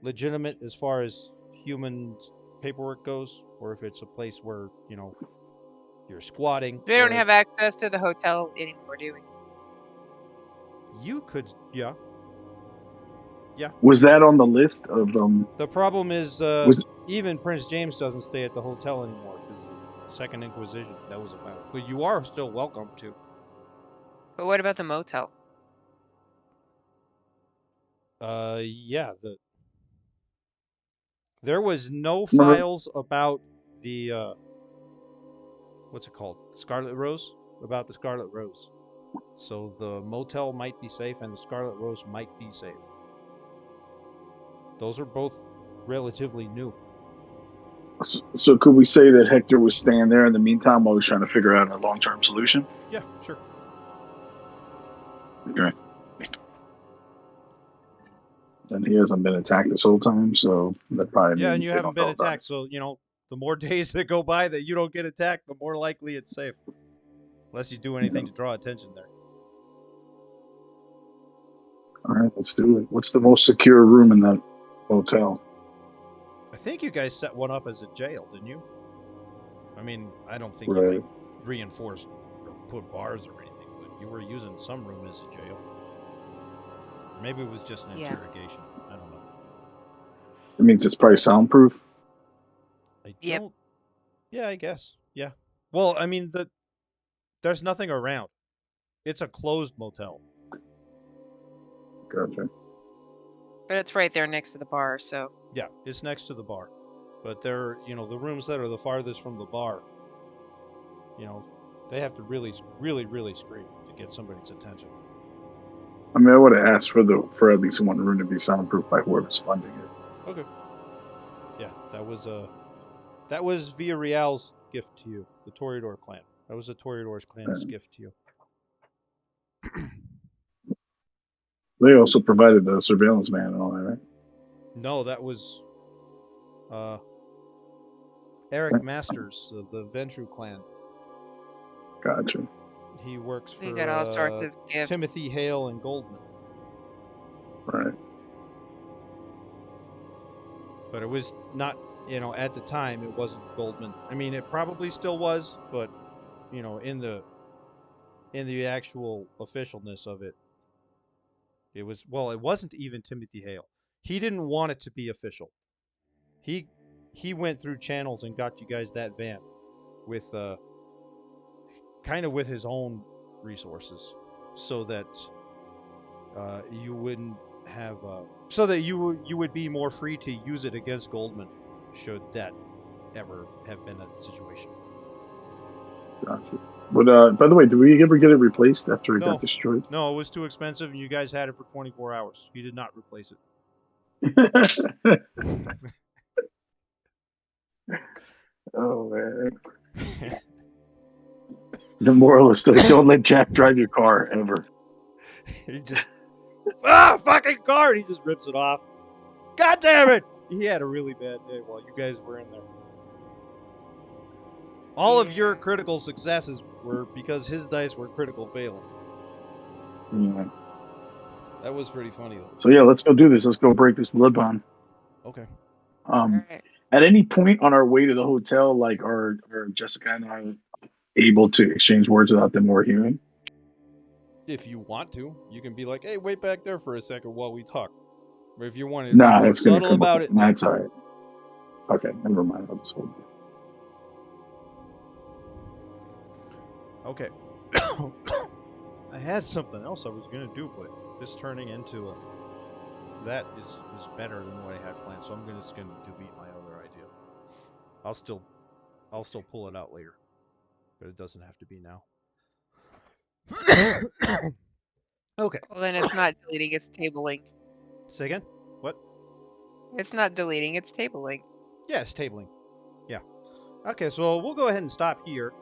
legitimate as far as human paperwork goes, or if it's a place where, you know, you're squatting. We don't have access to the hotel anymore, do we? You could, yeah. Yeah. Was that on the list of The problem is even Prince James doesn't stay at the hotel anymore because the Second Inquisition knows about it. But you are still welcome to. But what about the motel? Yeah, there was no files about the what's it called? Scarlet Rose? About the Scarlet Rose. So the motel might be safe and the Scarlet Rose might be safe. Those are both relatively new. So could we say that Hector was staying there in the meantime while he was trying to figure out a long-term solution? Yeah, sure. Okay. And he hasn't been attacked this whole time, so that probably means and you they haven't don't been know about attacked, so, you know, the more days that go by that you don't get attacked, the more likely it's safe. Unless you do anything to draw attention there. All right, let's do it. What's the most secure room in that hotel? I think you guys set one up as a jail, didn't you? I mean, I don't think Right. you like reinforced or put bars or anything, but you were using some room as a jail. Or maybe it was just an interrogation. I don't know. It means it's probably soundproof. I don't. Yeah, I guess. Yeah. Well, I mean, there's nothing around. It's a closed motel. Gotcha. But it's right there next to the bar, so. Yeah, it's next to the bar. But they're, you know, the rooms that are the farthest from the bar, you know, they have to really, really, really scream to get somebody's attention. I mean, I would have asked for at least one room to be soundproof by whoever's funding it. Okay. Yeah, that was Villarreal's gift to you, the Toreador clan. That was the Toreador's clan's gift to you. They also provided the surveillance man and all that, right? No, that was Eric Masters of the Ventru clan. Gotcha. He works for we got all sorts of gifts. Timothy Hale and Goldman. Right. But it was not at the time it wasn't Goldman. I mean, it probably still was, but in the actual officialness of it, it was, well, it wasn't even Timothy Hale. He didn't want it to be official. He went through channels and got you guys that van with kind of with his own resources, so that you wouldn't have so that you would be more free to use it against Goldman, should that ever have been a situation. Gotcha. But by the way, did we ever get it replaced after it No. got destroyed? No, it was too expensive, and you guys had it for 24 hours. He did not replace it. Oh man. The moral is still, don't let Jack drive your car ever. He just fucking car! And he just rips it off. God damn it! He had a really bad day while you guys were in there. All of your critical successes were because his dice were critical failing. Yeah. That was pretty funny though. So yeah, let's go do this. Let's go break this blood bond. Okay. Right. At any point on our way to the hotel, like are Jessica and I able to exchange words without them overhearing? If you want to, you can be like, "Hey, wait back there for a second while we talk." Or if you want to be more That's gonna subtle come about up. it, That's all right. Okay, never mind. I'll just hold it. Okay. I had something else I was gonna do, but this turning into that is better than what I had planned. So I'm just gonna delete my other idea. I'll still pull it out later, but it doesn't have to be now. Okay. Well, then it's not deleting, it's tabling. Say again? What? It's not deleting, it's tabling. Yeah, it's tabling. Yeah. Okay, so we'll go ahead and stop here,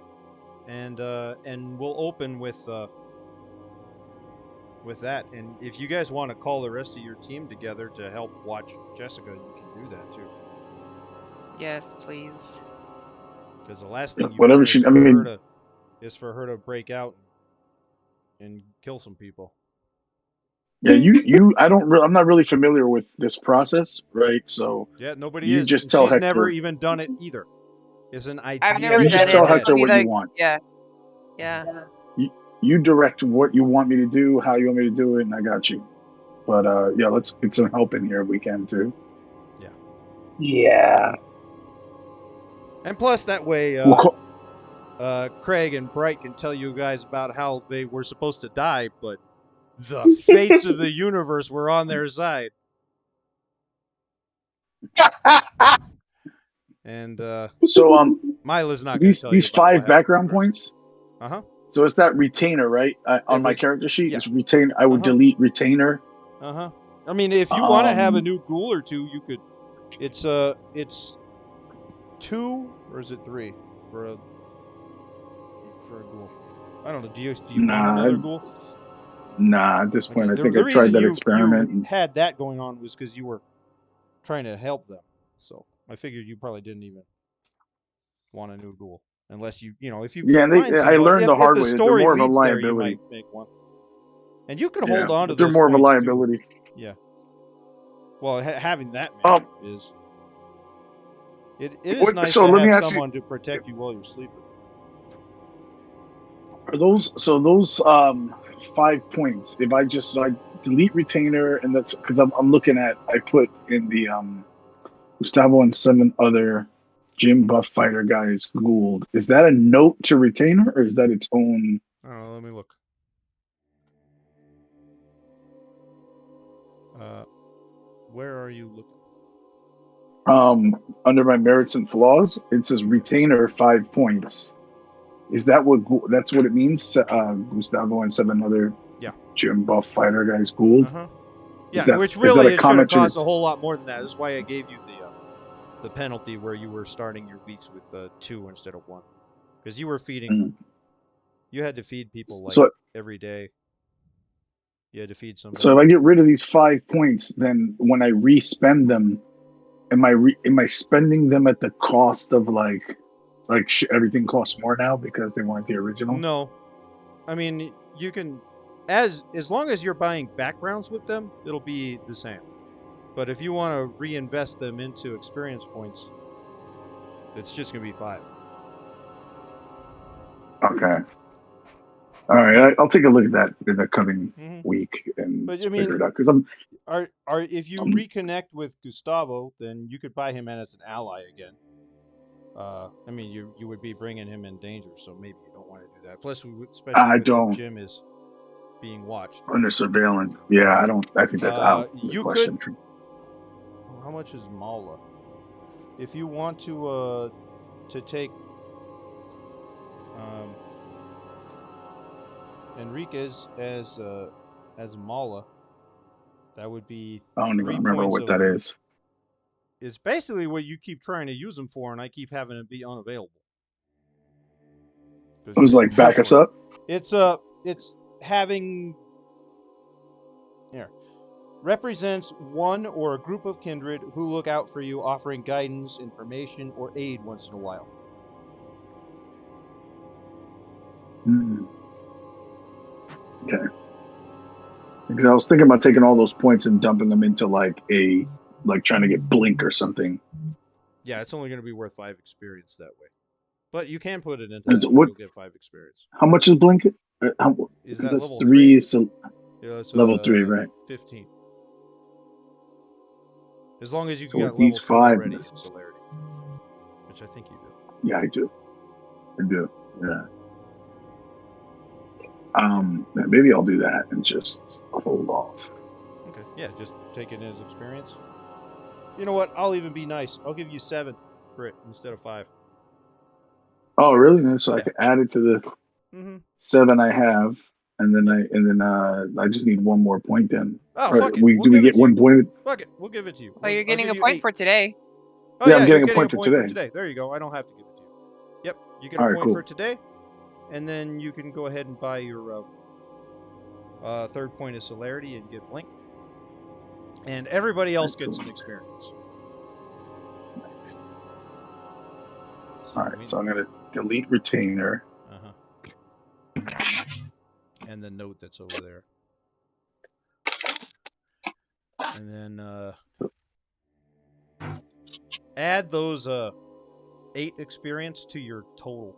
and we'll open with that. And if you guys want to call the rest of your team together to help watch Jessica, you can do that too. Yes, please. Because the last thing you Whatever want she- is I for mean- her to break out and kill some people. Yeah, I'm not really familiar with this process, right? So Yeah, nobody you is. just And tell she's Hector. never even done it either. It's an idea. I've never You done just it. tell This Hector will be what you like, want. yeah. Yeah. You direct what you want me to do, how you want me to do it, and I got you. But yeah, let's get some help in here if we can too. Yeah. And plus, that way, We'll Craig and Bright can tell you guys about how they were supposed to die, but the fates of the universe were on their side. And so Mila's not going to tell you these about what 5 happened background first. points. Uh-huh. So it's that retainer, right? On my character sheet, yeah. it's retain. I would delete retainer. Uh-huh. I mean, if you want to have a new ghoul or two, you could. It's 2 or is it 3 for a ghoul? I don't know. Do you want another ghoul? Nah, at this point, Okay. I think The I tried that reason experiment. you had that going on was because you were trying to help them. So I figured you probably didn't even want a new ghoul, unless if you find I learned the hard way. If the They're story more of a leads there, you liability. might make one. And you could hold on to they're those more of a points, liability. too. Yeah. Well, having that many is it is nice so to let me have ask someone to protect you while you're sleeping. Are those 5 points? If I delete retainer, and that's because I'm looking at, I put in the Gustavo and 7 other gym buff fighter guys Gould. Is that a note to retainer, or is that its own? I don't know. Let me look. Where are you looking? Under my merits and flaws, it says retainer 5 points. Is that that's what it means? Gustavo and 7 other gym buff fighter guys Gould. Yeah, which really it should have cost a whole lot more than that. That's why I gave you the penalty where you were starting your weeks with 2 instead of 1, because you were feeding. You had to feed people every day. You had to feed somebody. So if I get rid of these 5 points, then when I re-spend them, am I spending them at the cost of everything costs more now because they weren't the original? No, I mean you can, as long as you're buying backgrounds with them, it'll be the same. But if you want to reinvest them into experience points, It's just going to be 5. Okay. All right. I'll take a look at that in the coming week and but, I figure mean, it out. Because if you reconnect with Gustavo, then you could buy him in as an ally again. I mean, you would be bringing him in danger, so maybe you don't want to do that. Plus, especially with the gym is being watched under surveillance. Yeah, I don't. I think that's out. You question. could. How much is Mala? If you want to take Enriquez as Mala, that would be I don't even 3 remember points what that is. It's basically what you keep trying to use him for, and I keep having it be unavailable. It was like back us up. It's having here represents one or a group of kindred who look out for you, offering guidance, information, or aid once in a while. Okay. Because I was thinking about taking all those points and dumping them into like trying to get Blink or something. Yeah, it's only going to be worth 5 experience that way. But you can put it into that. You'll get 5 experience. How much is Blink? Is that level 3? So yeah, it's level 3, right? 15. As long as you So got level 2 already in celerity, which I think you do. Yeah, I do. Yeah. Maybe I'll do that and just hold off. Okay. Yeah, just take it as experience. You know what? I'll even be nice. I'll give you 7 for it instead of 5. Oh, really? So I can add it to the 7 I have, and then I just need 1 more point then. Oh, fuck it. We'll do we get 1 point? Fuck it. We'll give it to you. Oh, you're getting a point for today. Oh, yeah, I'm getting a point for today. There you go. I don't have to give it to you. Yep, you get a point for today, and then you can go ahead and buy your 3rd point of celerity and get Blink. And everybody else gets an experience. Nice. All right, so I'm going to delete retainer. And the note that's over there. And then add those 8 experience to your total.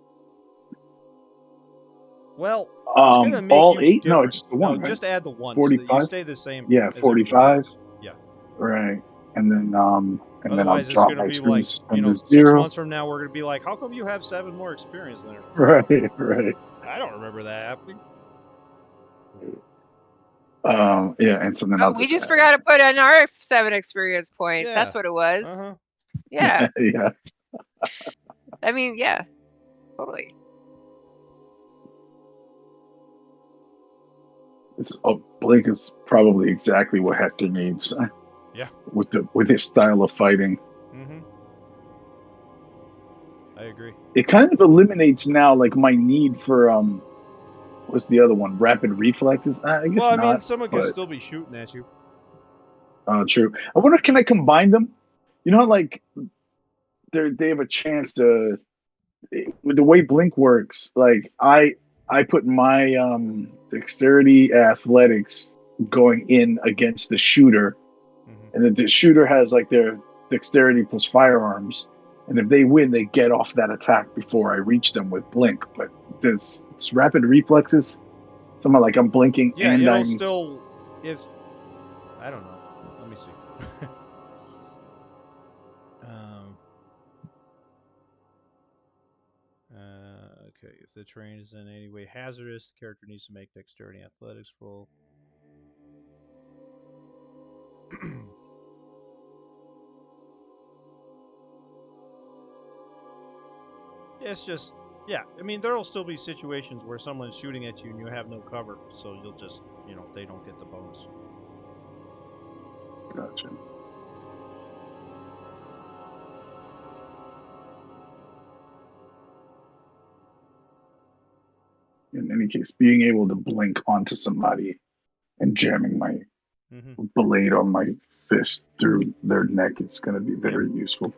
Well, it's going to make all you 8? different. No, just the 1, right? Just add the 1 45? so that you stay the same. Yeah, 45. Yeah. Right. And then otherwise I'll drop it's going my to be like, 6 0. months from now we're going to be like, how come you have 7 more experience than everybody else? Right. I don't remember that happening. Yeah, and so then we just forgot to put in our 7 experience points. Yeah. That's what it was. Yeah. Yeah. I mean, yeah, totally. Blink is probably exactly what Hector needs. Yeah. With his style of fighting. I agree. It kind of eliminates now like my need for what's the other one? Rapid reflexes? I guess well, I not. mean, someone could still be shooting at you. True. I wonder, can I combine them? You know, like they have a chance to. With the way Blink works, like I put my dexterity athletics going in against the shooter, and the shooter has like their dexterity plus firearms, and if they win, they get off that attack before I reach them with Blink. But it's rapid reflexes. Somehow, like I'm blinking and it'll I'm still I don't know. Let me see. Okay, if the terrain is in any way hazardous, the character needs to make dexterity athletics roll. It's just, yeah. I mean, there'll still be situations where someone's shooting at you and you have no cover, so you'll just, they don't get the bonus. Gotcha. In any case, being able to blink onto somebody and jamming my blade on my fist through their neck is going to be very useful.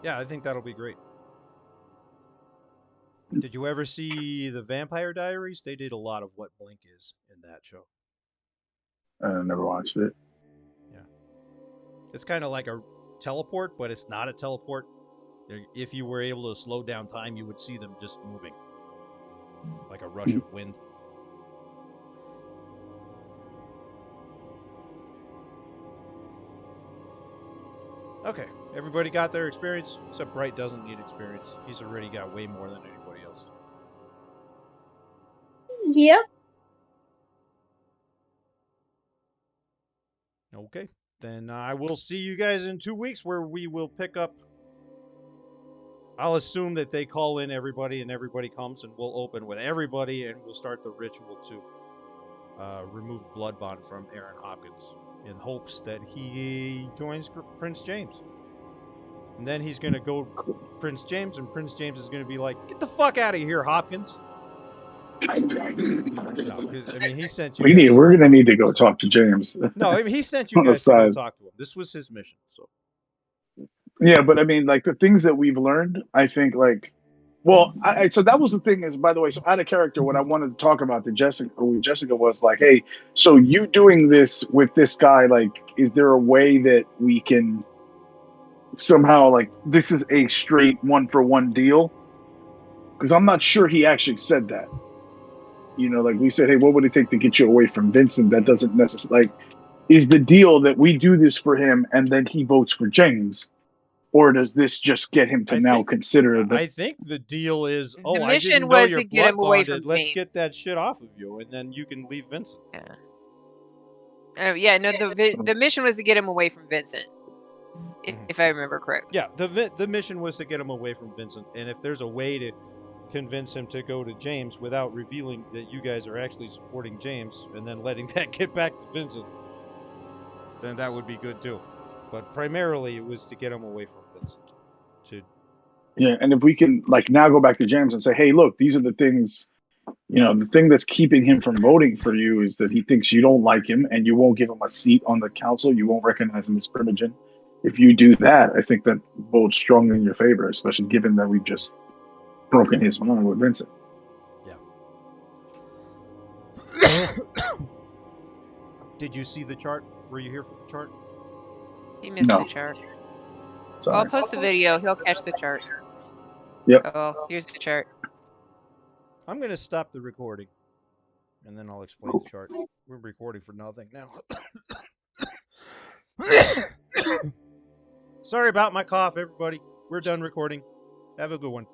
Yeah, I think that'll be great. Did you ever see the Vampire Diaries? They did a lot of what Blink is in that show. I never watched it. Yeah. It's kind of like a teleport, but it's not a teleport. If you were able to slow down time, you would see them just moving like a rush of wind. Okay, everybody got their experience, except Bright doesn't need experience. He's already got way more than anybody else. Yep. Okay, then I will see you guys in 2 weeks where we will pick up. I'll assume that they call in everybody and everybody comes, and we'll open with everybody and we'll start the ritual to remove the blood bond from Aaron Hopkins in hopes that he joins Prince James. And then he's going to go Prince James, and Prince James is going to be like, "Get the fuck out of here, Hopkins." No, because I mean, he sent you guys. We're gonna need to go talk to James. No, I mean, he sent you guys to go talk to him. This was his mission. So. Yeah, but I mean, like the things that we've learned, I think, like, well, so that was the thing. Is, by the way, so out of character, what I wanted to talk about to Jessica was like, hey, so you doing this with this guy, like, is there a way that we can somehow, like, this is a straight 1-for-1 deal? Because I'm not sure he actually said that. You know, like we said, hey, what would it take to get you away from Vincent? That doesn't necessarily, like, is the deal that we do this for him and then he votes for James? Or does this just get him to now consider that? I think the deal is, The I mission didn't know was you're to get him blood away from bonded. Let's James. get that shit off of you, and then you can leave Vincent. Yeah. Yeah. No. The mission was to get him away from Vincent, if I remember correctly. Yeah. The mission was to get him away from Vincent, and if there's a way to convince him to go to James without revealing that you guys are actually supporting James, and then letting that get back to Vincent, then that would be good too. But primarily, it was to get him away from Vincent. Yeah, and if we can, like, now go back to James and say, hey, look, these are the things, you know, the thing that's keeping him from voting for you is that he thinks you don't like him and you won't give him a seat on the council. You won't recognize him as Primogen. If you do that, I think that votes strongly in your favor, especially given that we've just broken his mind with Vincent. Yeah. Did you see the chart? Were you here for the chart? He missed the chart. Sorry. I'll post the video. He'll catch the chart. Yep. Oh, here's the chart. I'm going to stop the recording, and then I'll explain the chart. We're recording for nothing now. Sorry about my cough, everybody. We're done recording. Have a good one.